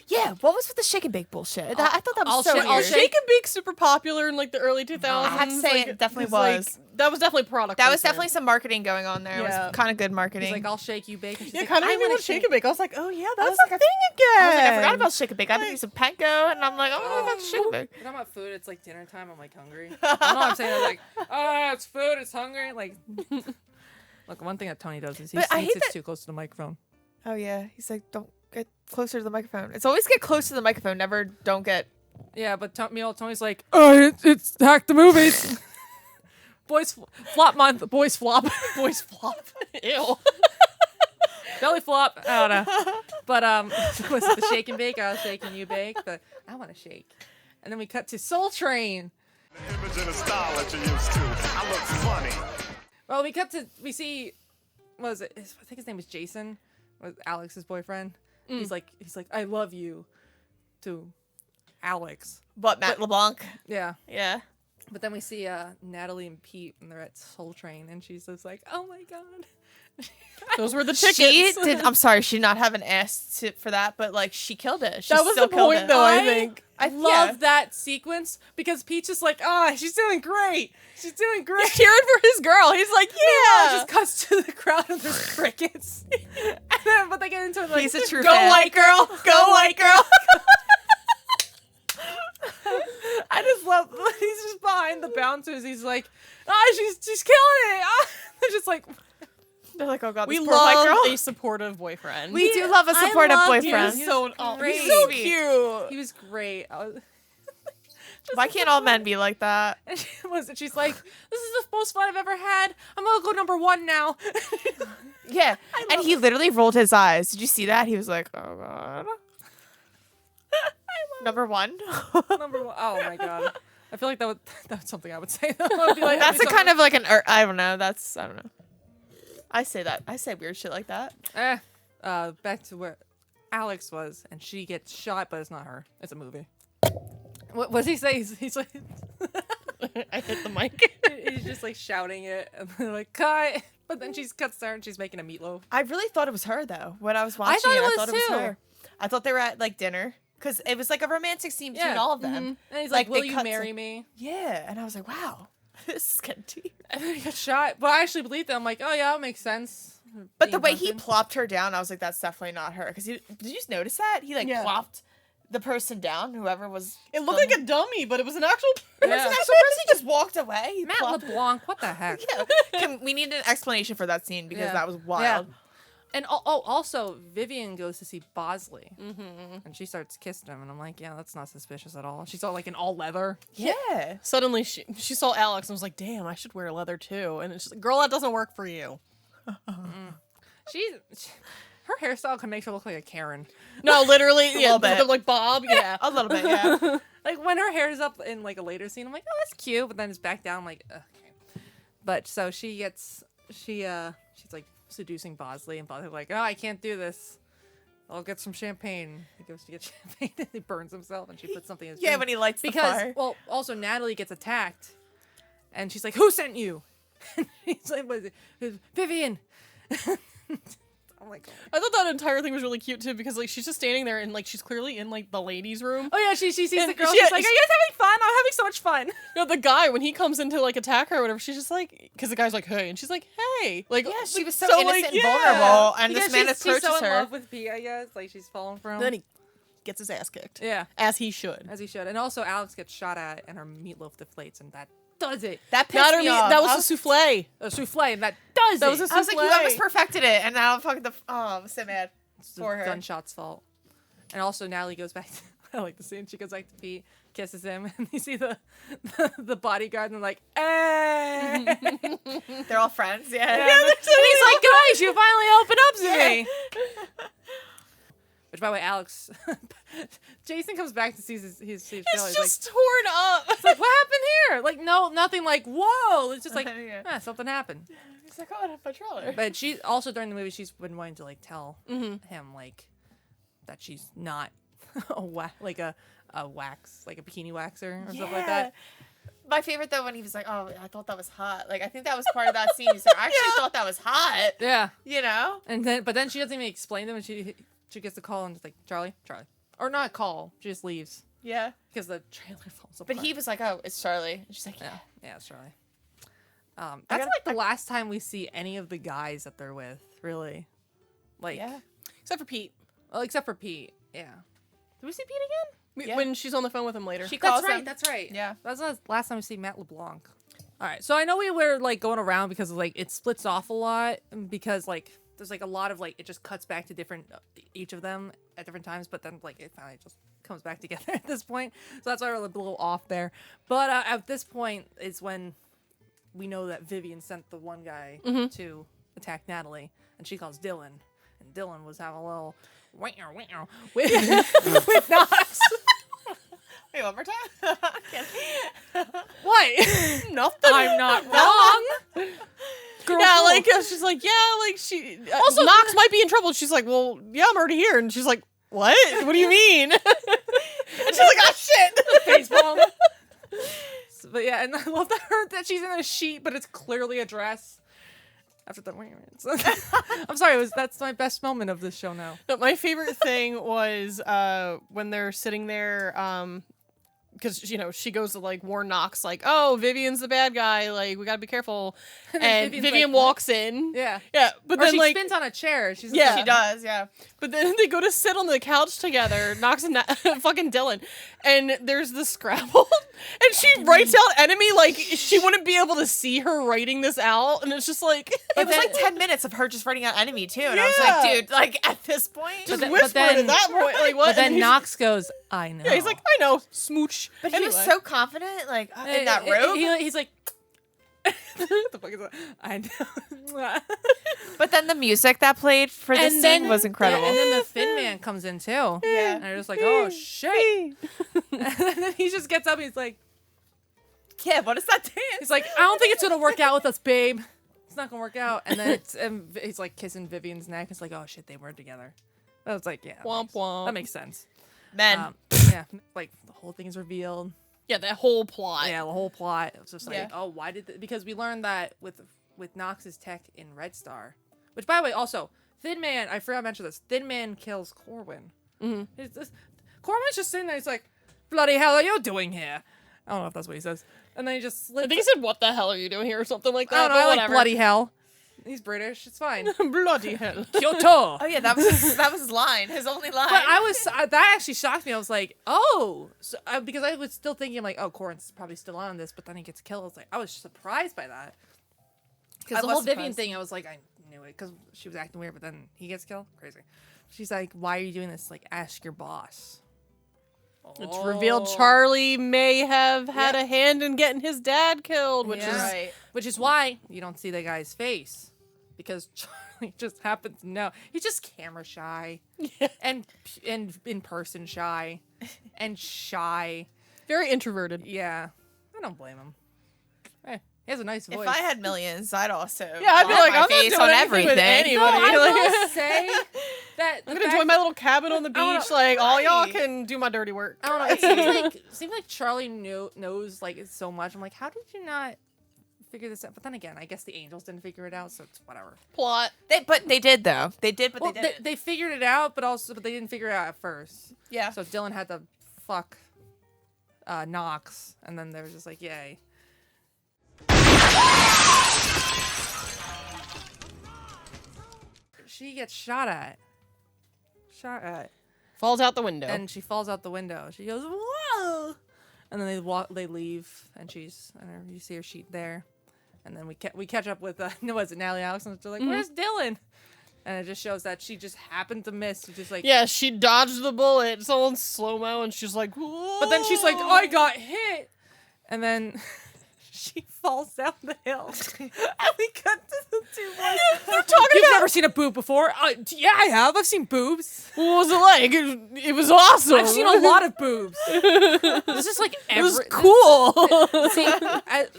Yeah. What was with the shake and bake bullshit? I thought that was so shake- weird. I'll Shake and Bake's super popular in like the early 2000s. I have to say, Like, it definitely it's, like, was. that was definitely product. That was placement. definitely some marketing going on there. It Yeah. was kind of good marketing. He's like, I'll shake you, bake. And she's Yeah, like, kind of I made me wanna want Shake and Bake. I was like, oh yeah, that's was a like, thing again. I was like, I forgot about shake and bake. I think it's a panko, and I'm like, oh, that's shake and bake. We're talking about food. It's like dinner time. I'm like hungry. I don't know what I'm saying. I'm like, oh, it's food. It's hungry. Like, look, one thing that Tony does is he But I hate sits that- too close to the microphone. Oh yeah, he's like, don't get closer to the microphone. It's always get close to the microphone. Never don't get. Yeah, but Tony's like, oh, it's Hack the Movies. flop month. Boys flop. Boys flop. Ew. Belly flop. I don't know. But was it the shake and bake? I was shaking, you bake. But I want to shake. And then we cut to Soul Train. Image and a style that you used to. I look funny. Well, we see, what was it? I think his name was Jason, was Alex's boyfriend. He's like, I love you, to Alex. But Matt LeBlanc. Yeah. Yeah. But then we see Natalie and Pete, and they're at Soul Train, and she's just like, oh my god. Those were the tickets. I'm sorry, she did not have an ass for that, but like she killed it. She That was still the killed point, it. though. I think. I love that sequence because Pete's just like, she's doing great. She's doing great. He's cheering for his girl. He's like, Meanwhile, yeah. it just cuts to the crowd and there's crickets. And then, but they get into it like, He's a true go fan. white girl, go white girl. I just love. He's just behind the bouncers. He's like, she's killing it. They're just like, They're like, oh god, We this poor white girl. love a supportive boyfriend. We do love a supportive loved boyfriend. him. so great. he's so Sweet. cute. he was great. Why can't all men be like that? And she's like, this is the most fun I've ever had. I'm gonna go number 1 now. Yeah. And he literally rolled his eyes. Did you see that? He was like, oh god. Number 1. Number 1. Oh my god. I feel like that's something I would say. I would be like, That's a kind of like an I don't know. I don't know. I say that. I say weird shit like that. Back to where Alex was, and she gets shot, but it's not her. It's a movie. What does he say? He's like, I hit the mic. he's just like shouting it, and they're like, cut. But then she cuts there, and she's making a meatloaf. I really thought it was her though. When I was watching thought it I was thought it was too. her. I thought they were at like dinner because it was like a romantic scene between all of them. And he's Like, like, will they you cut marry to- me? Yeah, and I was like, wow, this is getting deep. And then he got shot. But I actually believed them. I'm like, oh yeah, that makes sense. But the Being way he hunted. plopped her down, I was like, that's definitely not her. Because did you just notice that he like Yeah. plopped the person down, whoever was. It looked like a dummy, but it was an actual. It was an actual person. He just walked away. He Matt plopped- LeBlanc, what the heck? Yeah. We need an explanation for that scene because Yeah. that was wild. And also Vivian goes to see Bosley, and she starts kissing him, and I'm like, yeah, that's not suspicious at all. She's all like in all leather. Yeah. Suddenly she saw Alex and was like, damn, I should wear leather too. And it's just like, girl, that doesn't work for you. Her hairstyle can make her look like a Karen. No, literally, yeah, little bit. like Bob, yeah. A little bit, yeah. Like when her hair's up in like a later scene, I'm like, oh, that's cute, but then it's back down. I'm like, okay. But so she's like seducing Bosley, and Bosley's like, oh, I can't do this. I'll get some champagne. He goes to get champagne, and he burns himself, and she puts something in his Yeah, drink. when he lights the because fire. well, also Natalie gets attacked, and she's like, who sent you? And he's like, what is it? Vivian. I'm like, I thought that entire thing was really cute too because like she's just standing there and like she's clearly in like the ladies' room. oh yeah, she sees the And girl. she- She's like, are you guys having fun? I'm having so much fun. No, the guy when he comes in to like attack her or whatever, she's just like, because the guy's like, hey, and she's like, hey, like Yeah, she like, was so like, innocent and yeah. vulnerable, and Because this man she's approaches so in her. love with Pete, I guess. Like she's falling for him. Then he gets his ass kicked. Yeah, As he should. as he should. And also, Alex gets shot at, and her meatloaf deflates, and that does it. That pissed Not her me meat, off. that was I a souffle. A souffle, and that does That it. was a I was like, you souffle. almost perfected it, and now fucking I'm so mad It's the for her. gunshot's fault. And also, Natalie goes back to, I like the scene, she goes back to Pete, kisses him, and you see the bodyguard, and they're like, eh. They're all friends, yeah. And he's like, guys, you finally opened up to me. Which, by the way, Alex, Jason comes back to see his It's He's just torn up. like, what happened here? Like, no, nothing like, whoa. It's just like, Yeah. something happened. He's like, oh, a patroller. But she also, during the movie, she's been wanting to, like, tell him, like, that she's not a wax, like a bikini waxer or stuff like that. My favorite though when he was like, "Oh, I thought that was hot." Like I think that was part of that scene. He's like, "I actually thought that was hot." Yeah. You know? But then she doesn't even explain them, and she gets the call and just like, Charlie, or not call, she just leaves Yeah. because the trailer falls apart. But he was like, "Oh, it's Charlie." And she's like, "Yeah." yeah, it's Charlie. That's like the last time we see any of the guys that they're with, really. Like, Yeah. Except for Pete. well, except for Pete. Yeah. Did we see Pete again? Yeah. When she's on the phone with him later. She calls him. That's right. Yeah. That's the last time we see Matt LeBlanc. All right. So I know we were like going around because like it splits off a lot because like there's like a lot of like it just cuts back to different each of them at different times, but then like it finally just comes back together at this point. So that's why we're a little off there. But at this point is when we know that Vivian sent the one guy to attack Natalie, and she calls Dylan, and Dylan was having a little with Knox. Wait, one more time. What? Nothing. I'm not wrong. Girl, Yeah, cool. like she's like, yeah, like she also Knox might be in trouble. She's like, well, yeah, I'm already here, and she's like, what? What do you mean? And she's like, oh shit, facepalm. But yeah, and I love that she's in a sheet, but it's clearly a dress. After the I'm sorry, that's my best moment of this show now. But my favorite thing was when they're sitting there, because she goes to like warn Knox, like, oh, Vivian's the bad guy, like we gotta be careful, and Vivian like, walks in, yeah, but or then she like spins on a chair. She's Yeah. She does, yeah. But then they go to sit on the couch together, Knox and fucking Dylan, and there's the Scrabble, and she writes out enemy like she wouldn't be able to see her writing this out, and it's just like It was like 10 minutes of her just writing out enemy too, and I was like, dude, like at this point, just but whispered then- at that point, like what? But then And he's- Knox goes, I know. yeah, he's like, I know, smooch. but he was Anyway. so confident, like in that robe. He's like, what the fuck is that? I know. But then the music that played for this scene was incredible. Yeah, and then the Thin Man comes in too. Yeah. And they're just like, oh shit. And then he just gets up and he's like, Yeah, what is that dance? he's like, I don't think it's gonna work out with us, babe. It's not gonna work out. And then he's like kissing Vivian's neck. It's like, oh shit, they were together. I was like, yeah, Womp womp. that makes sense. Men. Yeah, like the whole thing is revealed. Yeah, that whole plot. Yeah, the whole plot. It was just like, Yeah. oh, why did because we learned that with Nox's tech in Red Star, which by the way, also Thin Man. I forgot to mention this. Thin Man kills Corwin. Corwin's just sitting there. He's like, "Bloody hell, are you doing here?" I don't know if that's what he says. And then he just slips. I think he said, "What the hell are you doing here?" or something like that. I don't know. but I like whatever. bloody hell. He's British. It's fine. Bloody hell. Kyoto. Oh yeah, that was his line, his only line. But that actually shocked me. I was like, oh, so, because I was still thinking like, oh, Corwin's probably still on this, but then he gets killed. I was like, I was surprised by that. Because the was whole Vivian surprised. thing, I was like, I knew it because she was acting weird, but then he gets killed. Crazy. She's like, why are you doing this? Like, ask your boss. It's revealed Charlie may have had a hand in getting his dad killed, which Yeah. is right. Which is why you don't see the guy's face. Because Charlie just happens to know. He's just camera shy. And in person shy. And shy. very introverted. Yeah. I don't blame him. Hey, he has a nice voice. If I had millions, I'd also Yeah, I'd be put like, my I'm not face doing on anything with everything. No, anybody. I Like, will say that I'm gonna enjoy my little cabin on the beach. don't know. Like all y'all Right. can do my dirty work. I don't know. It seems like Charlie knows like it so much. I'm like, how did you not figure this out? But then again, I guess the angels didn't figure it out, so it's whatever. Plot. But they did though. They did, but Well, they did. they figured it out, but they didn't figure it out at first. Yeah. So Dylan had to fuck Knox, and then they were just like, yay. She gets shot at. Falls out the window. And she falls out the window. She goes, whoa! And then they leave, and you see her sheet there. And then we catch up with, was it Natalie Alex? And they're like, where's Dylan? And it just shows that she just happened to miss. She just like, yeah, she dodged the bullet. It's all in slow-mo, and she's like, whoa. but then she's like, I got hit. And then she falls down the hill. And we cut to the two boys. They're talking You've about never seen a boob before? Yeah, I have. I've seen boobs. what was it like? It was awesome. I've seen a lot of boobs. This is like It was cool. See,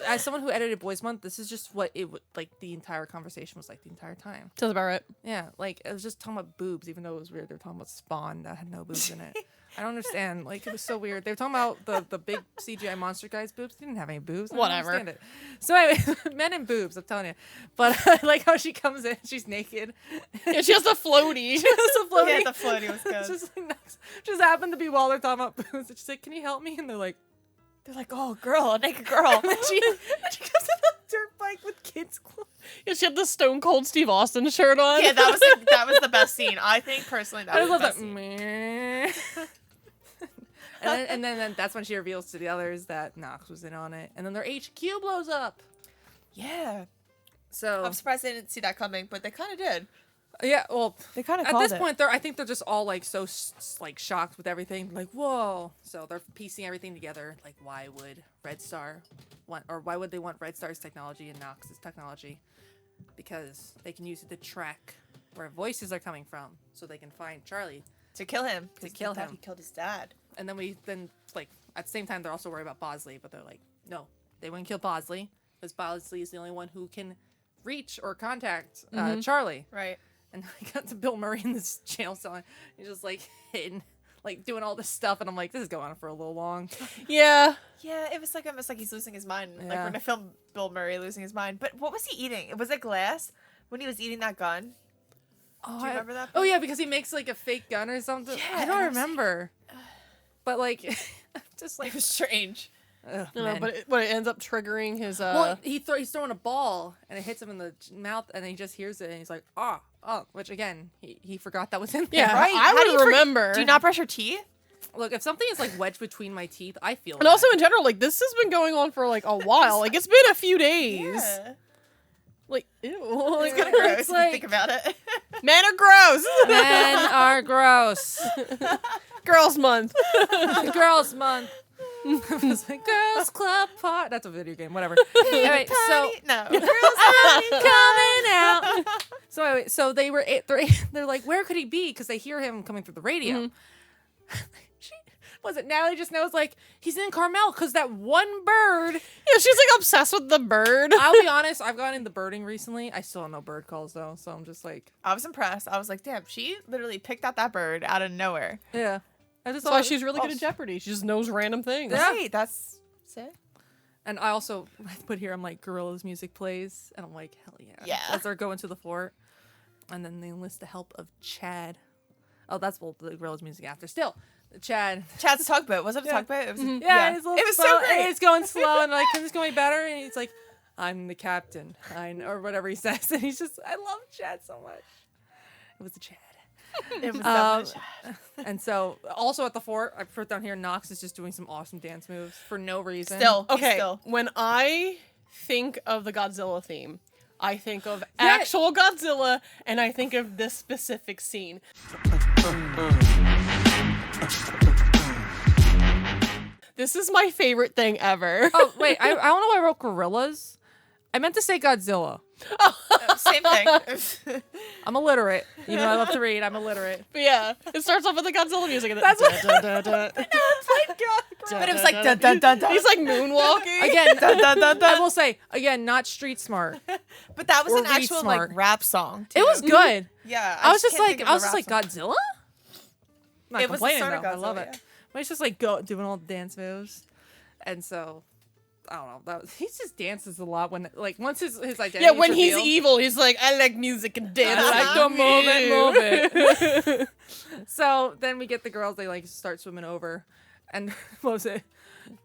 as someone who edited Boys Month, this is just what it would like. The entire conversation was like the entire time. Sounds about right. Yeah, like it was just talking about boobs, even though it was weird. They were talking about Spawn that had no boobs in it. I don't understand. Like it was so weird. They were talking about the big CGI monster guy's boobs. He didn't have any boobs. I don't Whatever. understand it. So anyway, men and boobs. I'm telling you. But I like how she comes in. She's naked. Yeah, she has a floaty. She has a floaty. Yeah, the floaty was good. It's just like nuts. Just happened to be while they're talking about boobs. And she's like, "Can you help me?" And they're like, oh girl, a naked girl. and she comes in a dirt bike with kids' clothes. Yeah, she had the Stone Cold Steve Austin shirt on. Yeah, that was the best scene. I think personally that I was just the love best that. scene. and then that's when she reveals to the others that Knox was in on it, and then their HQ blows up. Yeah. So I'm surprised they didn't see that coming, but they kind of did. yeah, well, They kind of at this point, I think they're just all like so like shocked with everything, like whoa. So they're piecing everything together. Like, why would Red Star want, or why would they want Red Star's technology and Nox's technology? Because they can use it to track where voices are coming from, so they can find Charlie. To kill him. To kill him. He killed his dad. And then like at the same time they're also worried about Bosley, but they're like, no, they wouldn't kill Bosley because Bosley is the only one who can reach or contact Charlie. Right. And I got to Bill Murray in this jail cell. And he's just like hitting, like doing all this stuff, and I'm like, this is going on for a little long. Yeah. Yeah, it was like almost like he's losing his mind. Like Yeah. when I filmed Bill Murray losing his mind. But what was he eating? Was it glass when he was eating that gun? Oh, Do you remember that? Oh yeah, because he makes like a fake gun or something. Yeah, I and don't I was like, remember. But like, just like It was strange. ugh, No, men. but it ends up triggering his Well, he's throwing a ball and it hits him in the mouth, and he just hears it and he's like, oh, which again, he forgot that was in there. Yeah, Right? I How do would you remember. Do you not brush your teeth? Look, if something is like wedged between my teeth, I feel And that. also in general, like this has been going on for like a while. Like it's been a few days. Yeah. Like ew. It's Like, kind of gross It's if like- you think about it. men are gross. Men are gross. Girls month. Girls month. It's like Girls Club Party. That's a video game. Whatever. Anyway, so No. coming out. So anyway, so they're like, where could he be? Because they hear him coming through the radio. Natalie just knows like he's in Carmel because that one bird. Yeah, she's like obsessed with the bird. I'll be honest, I've gotten into birding recently. I still don't know bird calls though, so I'm just like, I was impressed. I was like, damn, she literally picked out that bird out of nowhere. yeah. I just That's why thought- she's really good at Jeopardy. She just knows random things. Yeah. Right, that's sick. And I also put here, I'm like, Gorilla's music plays, and I'm like, hell yeah. Yeah. As they're going to the fort, and then they enlist the help of Chad. Oh, that's the Gorilla's music after. Still, Chad. Chad's tugboat. Was it a tugboat? It was. Yeah, his little It was so boat, great. and it's going slow, and like, can this going better? And he's like, I'm the captain, or whatever he says, and he's just, I love Chad so much. It was a Chad. It was so much. And so, also at the fort, I put down here, Knox is just doing some awesome dance moves for no reason. Still. He's Okay, Still. when I think of the Godzilla theme, I think of Yeah. actual Godzilla, and I think of this specific scene. This is my favorite thing ever. Oh, wait, I don't know why I wrote gorillas. I meant to say Godzilla. Same thing. I'm illiterate. Even though I love to read, I'm illiterate. But yeah, it starts off with the Godzilla music. And That's what- But it was like dun dun dun dun. He's like moonwalking. Again, dun, dun, dun, I dun. will say, again, not street smart. But that was Or an read actual smart. like rap song. Too. It was good. Yeah. I was just can't like, think of the rap song. Godzilla? Not It was the complaining start of though. I love Godzilla, it. yeah. But he's just like doing all the dance moves. And so, I don't know. He just dances a lot when, like, once his identity Yeah, is when he's revealed. evil, he's like, I like music and dance. I like to move it. So then we get the girls. They like start swimming over, and what was it?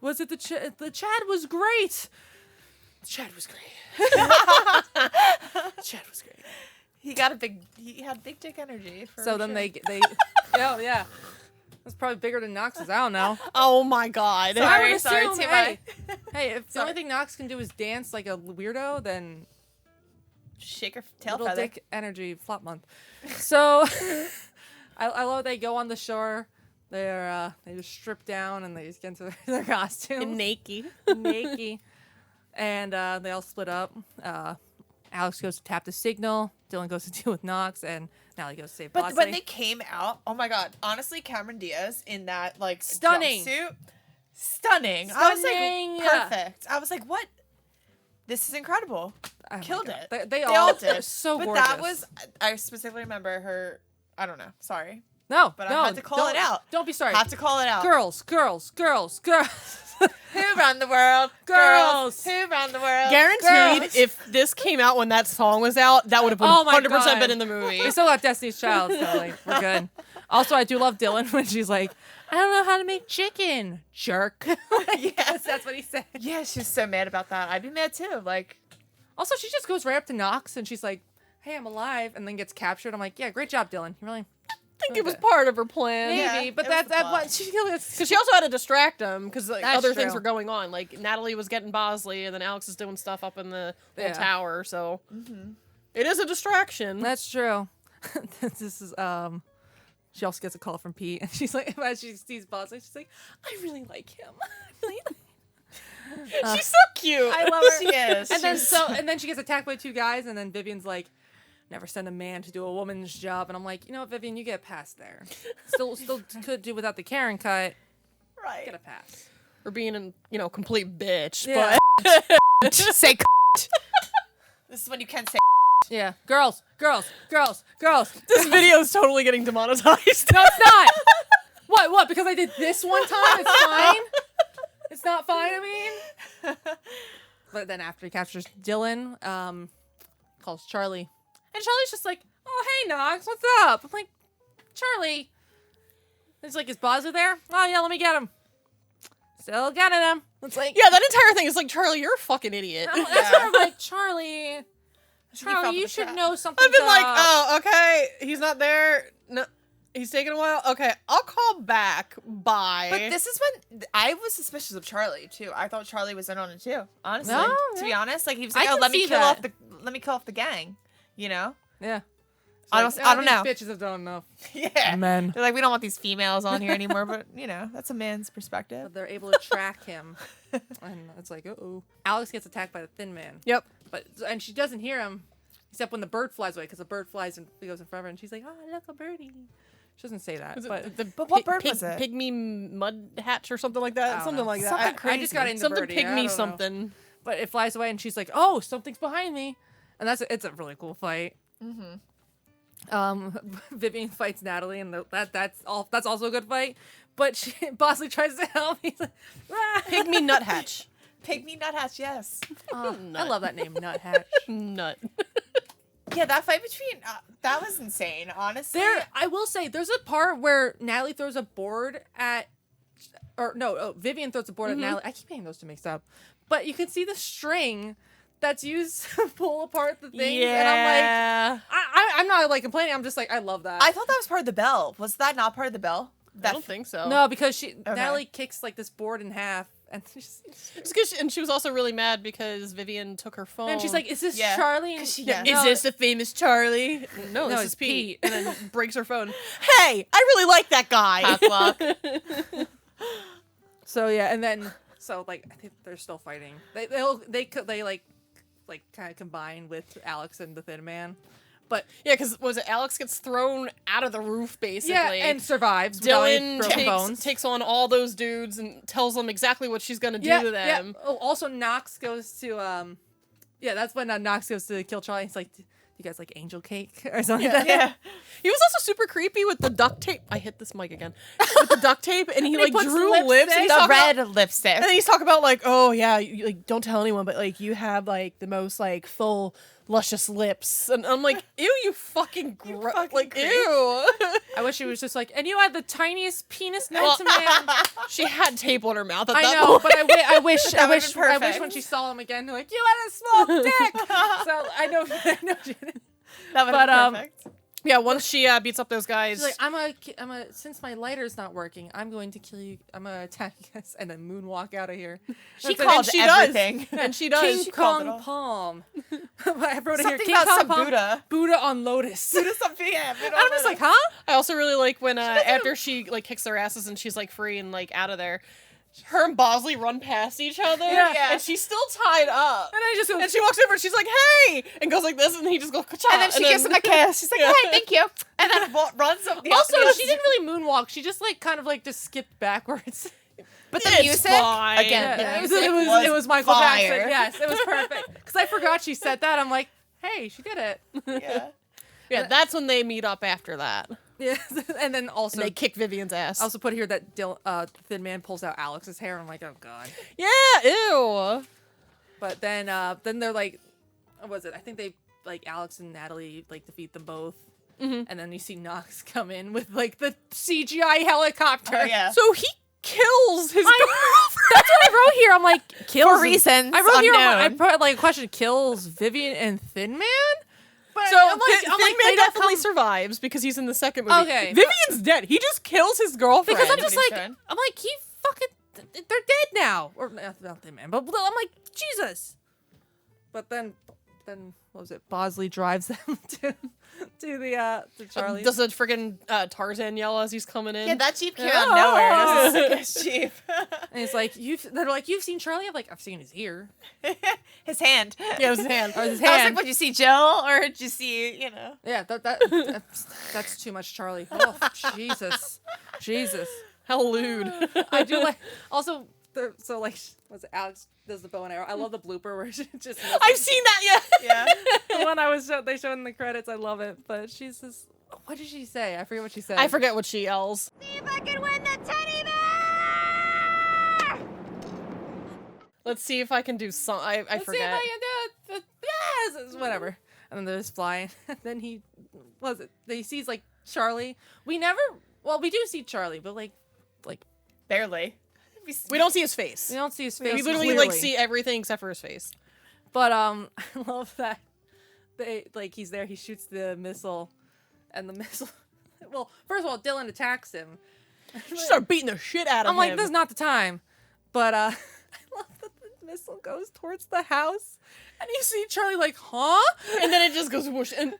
Was it the Chad was great? Chad was great. Chad was great. He had big dick energy. For So then sure. they oh yeah, that's probably bigger than Knox's. I don't know. Oh my god. So I would Sorry, assume, TMI. hey, if the Sorry. only thing Knox can do is dance like a weirdo, then shake her tail little feather. dick energy flop month. So I love they go on the shore. They just strip down and they just get into their costumes. Naked. Naked. And they all split up. Alex goes to tap the signal. Dylan goes to deal with Knox, and Natalie goes to save But Bosley. when they came out, oh my god! Honestly, Cameron Diaz in that like Stunning. jumpsuit, stunning. I was Stunning. like, perfect. I was like, what? This is incredible. Oh my Killed God. it. They all all did. so but gorgeous. that was. I specifically remember her. I don't know. Sorry. No, But no, I had to call it out. Don't be sorry. Have to call it out. Girls. Who run the world? Girls. Who run the world? Guaranteed, Girls. if this came out when that song was out, that would have Oh my 100% God. been in the movie. We still got Destiny's Child, so like we're good. Also, I do love Dylan when she's like, I don't know how to make chicken, jerk. Yes, that's what he said. Yeah, she's so mad about that. I'd be mad too. Like, Also, she just goes right up to Knox and she's like, hey, I'm alive, and then gets captured. I'm like, yeah, great job, Dylan. You really I think it was part of her plan. maybe, Yeah, but it was that's the plot. what she gets. Because she also had to distract him because like, That's other things true. were going on. Like Natalie was getting Bosley, and then Alex is doing stuff up in the little Yeah. tower. So it is a distraction. That's true. This is She also gets a call from Pete, and she's like, as she sees Bosley, she's like, I really like him. I really like him. She's so cute. I love her. She is. And then she gets attacked by 2 guys, and then Vivian's like, never send a man to do a woman's job. And I'm like, you know what, Vivian, you get past there. Still could do without the Karen cut. Right. Get a pass. For being a complete bitch. Yeah. But Say this is when you can say Yeah. Girls. this video is totally getting demonetized. No, it's not. What? Because I did this one time, it's fine? It's not fine, I mean? But then after he captures Dylan, calls Charlie. And Charlie's just like, oh, hey, Knox, what's up? I'm like, Charlie. And he's like, is Bosley there? Oh, yeah, let me get him. Still getting him. It's like, Yeah, that entire thing is like, Charlie, you're a fucking idiot. that's where I'm like, Charlie, fell you for the should trap. know something. I've been like, oh, okay, he's not there. No, he's taking a while. Okay, I'll call back. Bye. But this is when I was suspicious of Charlie too. I thought Charlie was in on it too. Honestly, No, to be yeah. honest, like he was I like, "Oh, can let me see kill that. off the gang," you know? Yeah. I don't know. These bitches have done enough. Yeah, Men. they're like, we don't want these females on here anymore. But that's a man's perspective. But they're able to track him. And it's like, uh-oh. Alex gets attacked by the Thin Man. Yep. And she doesn't hear him, except when the bird flies away, because the bird flies and goes in front of her, and she's like, oh, look, a birdie. She doesn't say that. But what bird was it? Pygmy mud hatch or something like that. don't Something know. like that. Something I just got into Something birdie. I don't pygmy know. something. But it flies away, and she's like, oh, something's behind me. And it's a really cool fight. Mm-hmm. Vivian fights Natalie, and that's also a good fight. But Bosley tries to help. He's like, ah. Pygmy nuthatch. Pygmy nuthatch, yes. I love that name, Nuthatch. Nut. Yeah, that fight between that was insane. Honestly, I will say, there's a part where Natalie throws a board at, Vivian throws a board at Natalie. I keep getting those two mixed up, but you can see the string that's used to pull apart the things, and I'm like, I'm not like complaining. I'm just like, I love that. I thought that was part of the bell. Was that not part of the bell? I don't think so. No, because Natalie kicks like this board in half, and And she was also really mad because Vivian took her phone. and she's like, "Is this Yeah. Charlie?" And Is this the famous Charlie? No, this it's is Pete. Pete. And then breaks her phone. Hey, I really like that guy. Cockblock. So yeah, and then like I think they're still fighting. They kind of combine with Alex and the Thin Man, but Yeah, because Alex gets thrown out of the roof basically. yeah, and survives. without any Dylan broken bones. takes on all those dudes and tells them exactly what she's gonna do to them. Yeah. Oh, also Knox goes to that's when Knox goes to kill Charlie. He's like, "Do you guys like angel cake or something?" like that? Yeah. He was also super creepy with the duct tape. I hit this mic again. With the duct tape, and he like puts drew lipstick. lips. And he's The talking red about, lipstick. and then he's talking about like, oh yeah, you, like don't tell anyone, but like you have like the most like full luscious lips, and I'm like, ew, you fucking gross, like creep. ew. I wish he was just like, and you had the tiniest penis known to man. She had tape on her mouth at I that know, point. but I wish That would've been when perfect. she saw him again, like, you had a small dick. So I know she didn't. That would But, have been perfect. Yeah, once she beats up those guys, She's like, since my lighter's not working, I'm going to kill you. I'm gonna attack you guys and then moonwalk out of here. She That's it. called and she everything. does, and she does. King she called it Kong all. Palm. I wrote it here. Something King about Kong some Palm, Buddha. Buddha on Lotus. Buddha something. Yeah, Buddha I'm just like, huh? I also really like when after she like kicks their asses and she's like free and like out of there, her and Bosley run past each other, Yeah. and she's still tied up. And I just go, And she walks over and she's like, "Hey!" and goes like this, and he just goes, "Ka-cha!" And then she gives him a kiss. She's like, Yeah. "Hey, thank you," and then runs up. also, she didn't really moonwalk. She just like kind of like just skipped backwards. But the It's music fine. again. Yeah, The it music was Michael fire. Jackson. Yes, it was perfect. Because I forgot she said that. I'm like, hey, she did it. Yeah. Yeah, that's when they meet up after that. Yeah, and then also And they kick Vivian's ass. I also put here that Thin Man pulls out Alex's hair. I'm like, oh god. yeah, ew. But then they're like, what was it? I think they like Alex and Natalie like defeat them both. And then you see Knox come in with like the CGI helicopter. Oh, yeah. So he kills his girlfriend. That's what I wrote here. I'm like, kills For reasons I wrote here. I unknown. put like a question: kills Vivian and Thin Man. But So I'm like, Thin Man they don't definitely come- survives because he's in the second movie. Okay. Vivian's dead. He just kills his girlfriend. Because I'm just like, Nobody's I'm like, he fucking, they're dead now. Or not Thin Man, but I'm like, Jesus. But then then what was it? Bosley drives them to Charlie. Does a friggin' Tarzan yell as he's coming in? Yeah, that Jeep came out of nowhere. It was the sickest Jeep. And he's like, they're like, you've seen Charlie? I'm like, I've seen his ear. His hand. Yeah, it was his hand. Or his I was like, hand. what, did you see Jill? Or did you see, Yeah, that's too much Charlie. Oh, Jesus. How lewd. I do like, also, so like, was it Alex does the bow and arrow? I love the blooper where she just. I've seen that, yeah. The one they showed in the credits, I love it. But she's just, what did she say? I forget what she said. I forget what she yells. See if I can win the teddy bear! Let's see if I can do some. I Let's forget. see if I can do it. Yes, whatever. And then they're just flying. And then he sees like Charlie. We do see Charlie, but like barely. We don't see his face. we don't see his face. We literally clearly. like see everything except for his face. But I love that he's there. He shoots the missile, and the missile. Well, first of all, Dylan attacks him. She started beating the shit out of I'm him. like, this is not the time. But I love that the missile goes towards the house, and you see Charlie like, huh? And then it just goes whoosh. And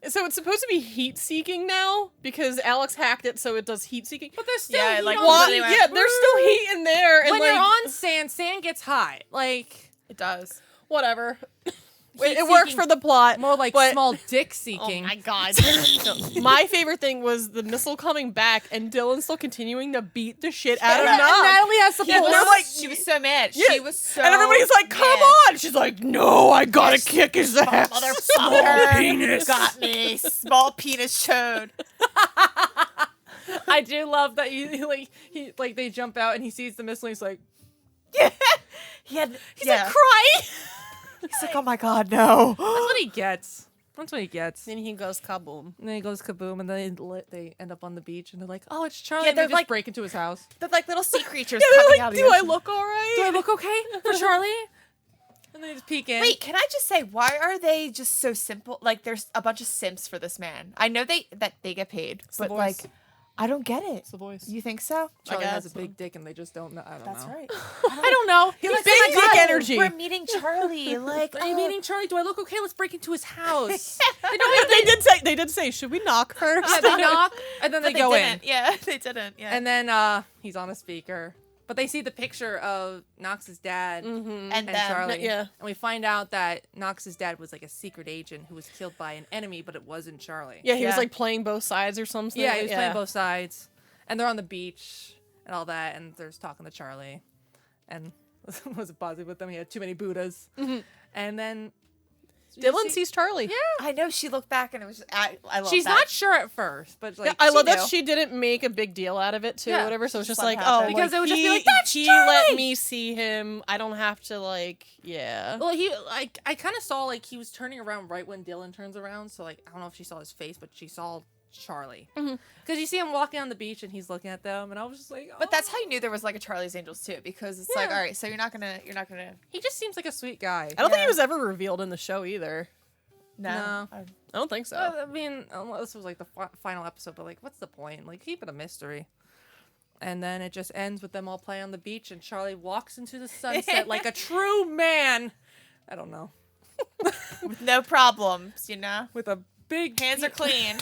so it's supposed to be heat seeking now because Alex hacked it, so it does heat seeking. But there's still Yeah, heat like, on Well, the- yeah, there's still heat in there. And when like, you're on sand gets hot. Like It does. whatever. Heat It works seeking- for the plot. more like but- small dick Oh seeking. my god. No, my favorite thing was the missile coming back and Dylan still continuing to beat the shit out of And Nog. Natalie has to Yeah, pull. they're like, She was so mad. Yeah. She was so and everybody's like, come mad. on! She's like, no, I gotta kick his ass. Motherfucker. penis. Got me. Small penis chode. I do love that they jump out and he sees the missile and he's like, He's like crying. He's like, oh my god, no. That's what he gets. That's what he gets. Then he goes kaboom. And then he goes kaboom, and then they end up on the beach, and they're like, "Oh, it's Charlie!" Yeah, and they they're just like- break into his house. They're like little sea creatures They're coming like, out of the do I ocean. look alright? Do I look okay for Charlie? And they just peek in. Wait, can I just say, why are they just so simple? Like, there's a bunch of simps for this man. I know that they get paid, the but voice. like, I don't get it. It's the voice. You think so? Charlie has a guess. big dick, and they just don't know. I don't know. That's right. I don't know. He Like, big oh my dick God, energy. We're meeting Charlie. Like, Are you meeting Charlie? Do I look okay? Let's break into his house. They did say, should we knock first? Yeah, they knock, and then But they go in. didn't. Yeah, they didn't. Yeah. And then he's on a speaker. But they see the picture of Knox's dad and and then Charlie. yeah. And we find out that Knox's dad was like a secret agent who was killed by an enemy, but it wasn't Charlie. Yeah, he was Yeah. like playing both sides or something. Yeah, he was playing both sides. And they're on the beach and all that, and there's talking to Charlie. And wasn't positive with them. He had too many Buddhas. And then Dylan sees Charlie. Yeah. I know she looked back and it was just, I love she's that. not sure at first, but like I love she that knew. she didn't make a big deal out of it too, Yeah. or whatever. So it's just Just let like, it happen. oh, Because like, it would just be he, like, "That's he Charlie!" let me see him. I don't have to like, yeah. Well, I kind of saw like he was turning around right when Dylan turns around. So like I don't know if she saw his face, but she saw Charlie. Because you see him walking on the beach and he's looking at them, and I was just like, But that's "Oh." how you knew there was like a Charlie's Angels too, because it's like, all right, so you're not gonna. He just seems like a sweet guy. I don't think he was ever revealed in the show either. No. I don't think so. I mean, unless this was like the final episode, but like, what's the point? Like, keep it a mystery. And then it just ends with them all playing on the beach, and Charlie walks into the sunset like a true man. I don't know. With no problems, you know. With a big Hands are clean.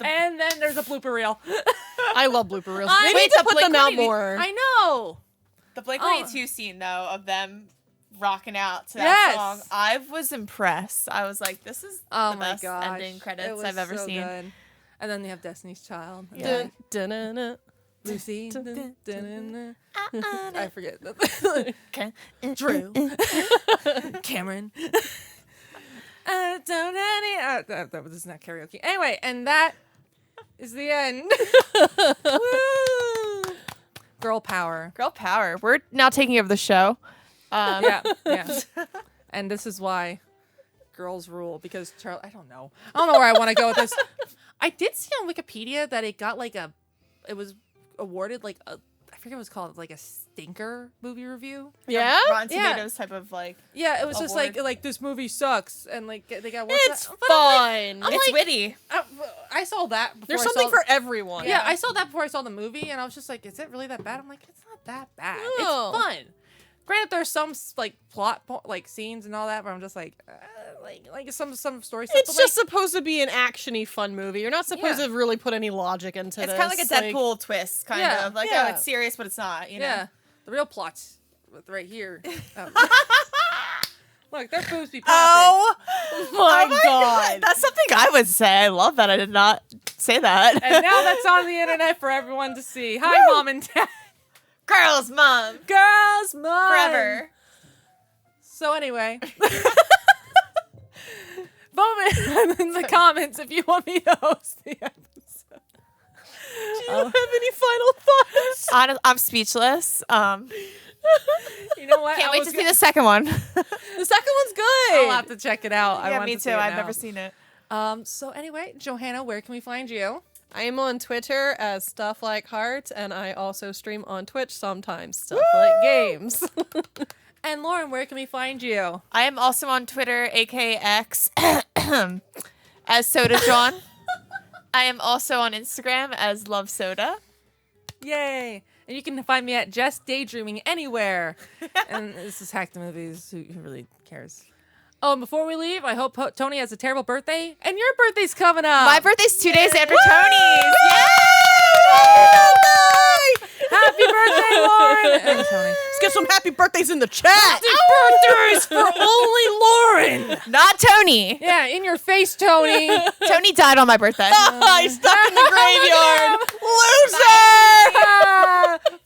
And then there's a blooper reel. I love blooper reels. I They need need to to put them out Blink-182 more. I know. The Blink Oh. 182 scene though of them rocking out to that Yes. song, I was impressed. I was like, this is Oh the my best gosh. ending It credits was I've ever so seen. good. And then they have Destiny's Child. And Yeah. then Dun-dun-dun. Lucy. I forget. Okay. Drew. Cameron. This is not karaoke. Anyway, and that is the end. Woo! Girl power. Girl power. We're now taking over the show. Yeah. And this is why girls rule, because Charlie, I don't know where I want to go with this. I did see on Wikipedia that it got like it was awarded like I forget what it's called, like a stinker movie review. Yeah? Rotten Yeah. Tomatoes type of like. Yeah, it was just Award. like this movie sucks, and like they got one. It's fun. I'm It's like- witty. I saw that. Before There's I something saw, for everyone. I saw that before I saw the movie, and I was just like, is it really that bad? I'm like, it's not that bad. No. It's fun. Granted, there's some like like scenes and all that where I'm just like some story stuff. It's just supposed to be an actiony fun movie. You're not supposed to really put any logic into It's this. kind of like a Deadpool twist, kind of. Like, oh, it's serious, but it's not, you know? Yeah. The real plot's right here. Look, their boobs be popping. Oh my God. That's something I would say. I love that. I did not say that. And now that's on the internet for everyone to see. Hi, Mom and Dad. Girls, Mom. Girls, Mom. Forever. So anyway. Vote in the comments if you want me to host the episode. Do you have any final thoughts? I'm speechless. You know what? Can't wait to see the second one. The second one's good. I'll have to check it out. Yeah, me too. I've never seen it. So anyway, Johanna, where can we find you? I am on Twitter as Stuff Like Heart, and I also stream on Twitch sometimes, Stuff Like Games. And Lauren, where can we find you? I am also on Twitter, aka X, as Soda John. I am also on Instagram as Love Soda. Yay! And you can find me at Jess Daydreaming anywhere. And this is Hack the Movies. Who really cares? Oh, and before we leave, I hope Tony has a terrible birthday. And your birthday's coming up. My birthday's 2 days after Tony's. Happy birthday, Lauren! And Tony. Let's get some happy birthdays in the chat. Happy birthdays for only Lauren! Not Tony. Yeah, in your face, Tony. Tony died on my birthday. He's stuck in the graveyard. Loser!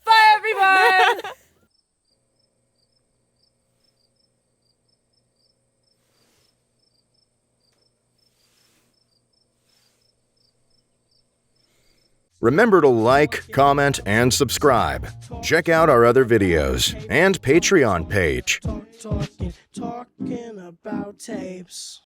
Bye, everyone! Remember to like, comment, and subscribe. Check out our other videos and Patreon page. Talking about tapes.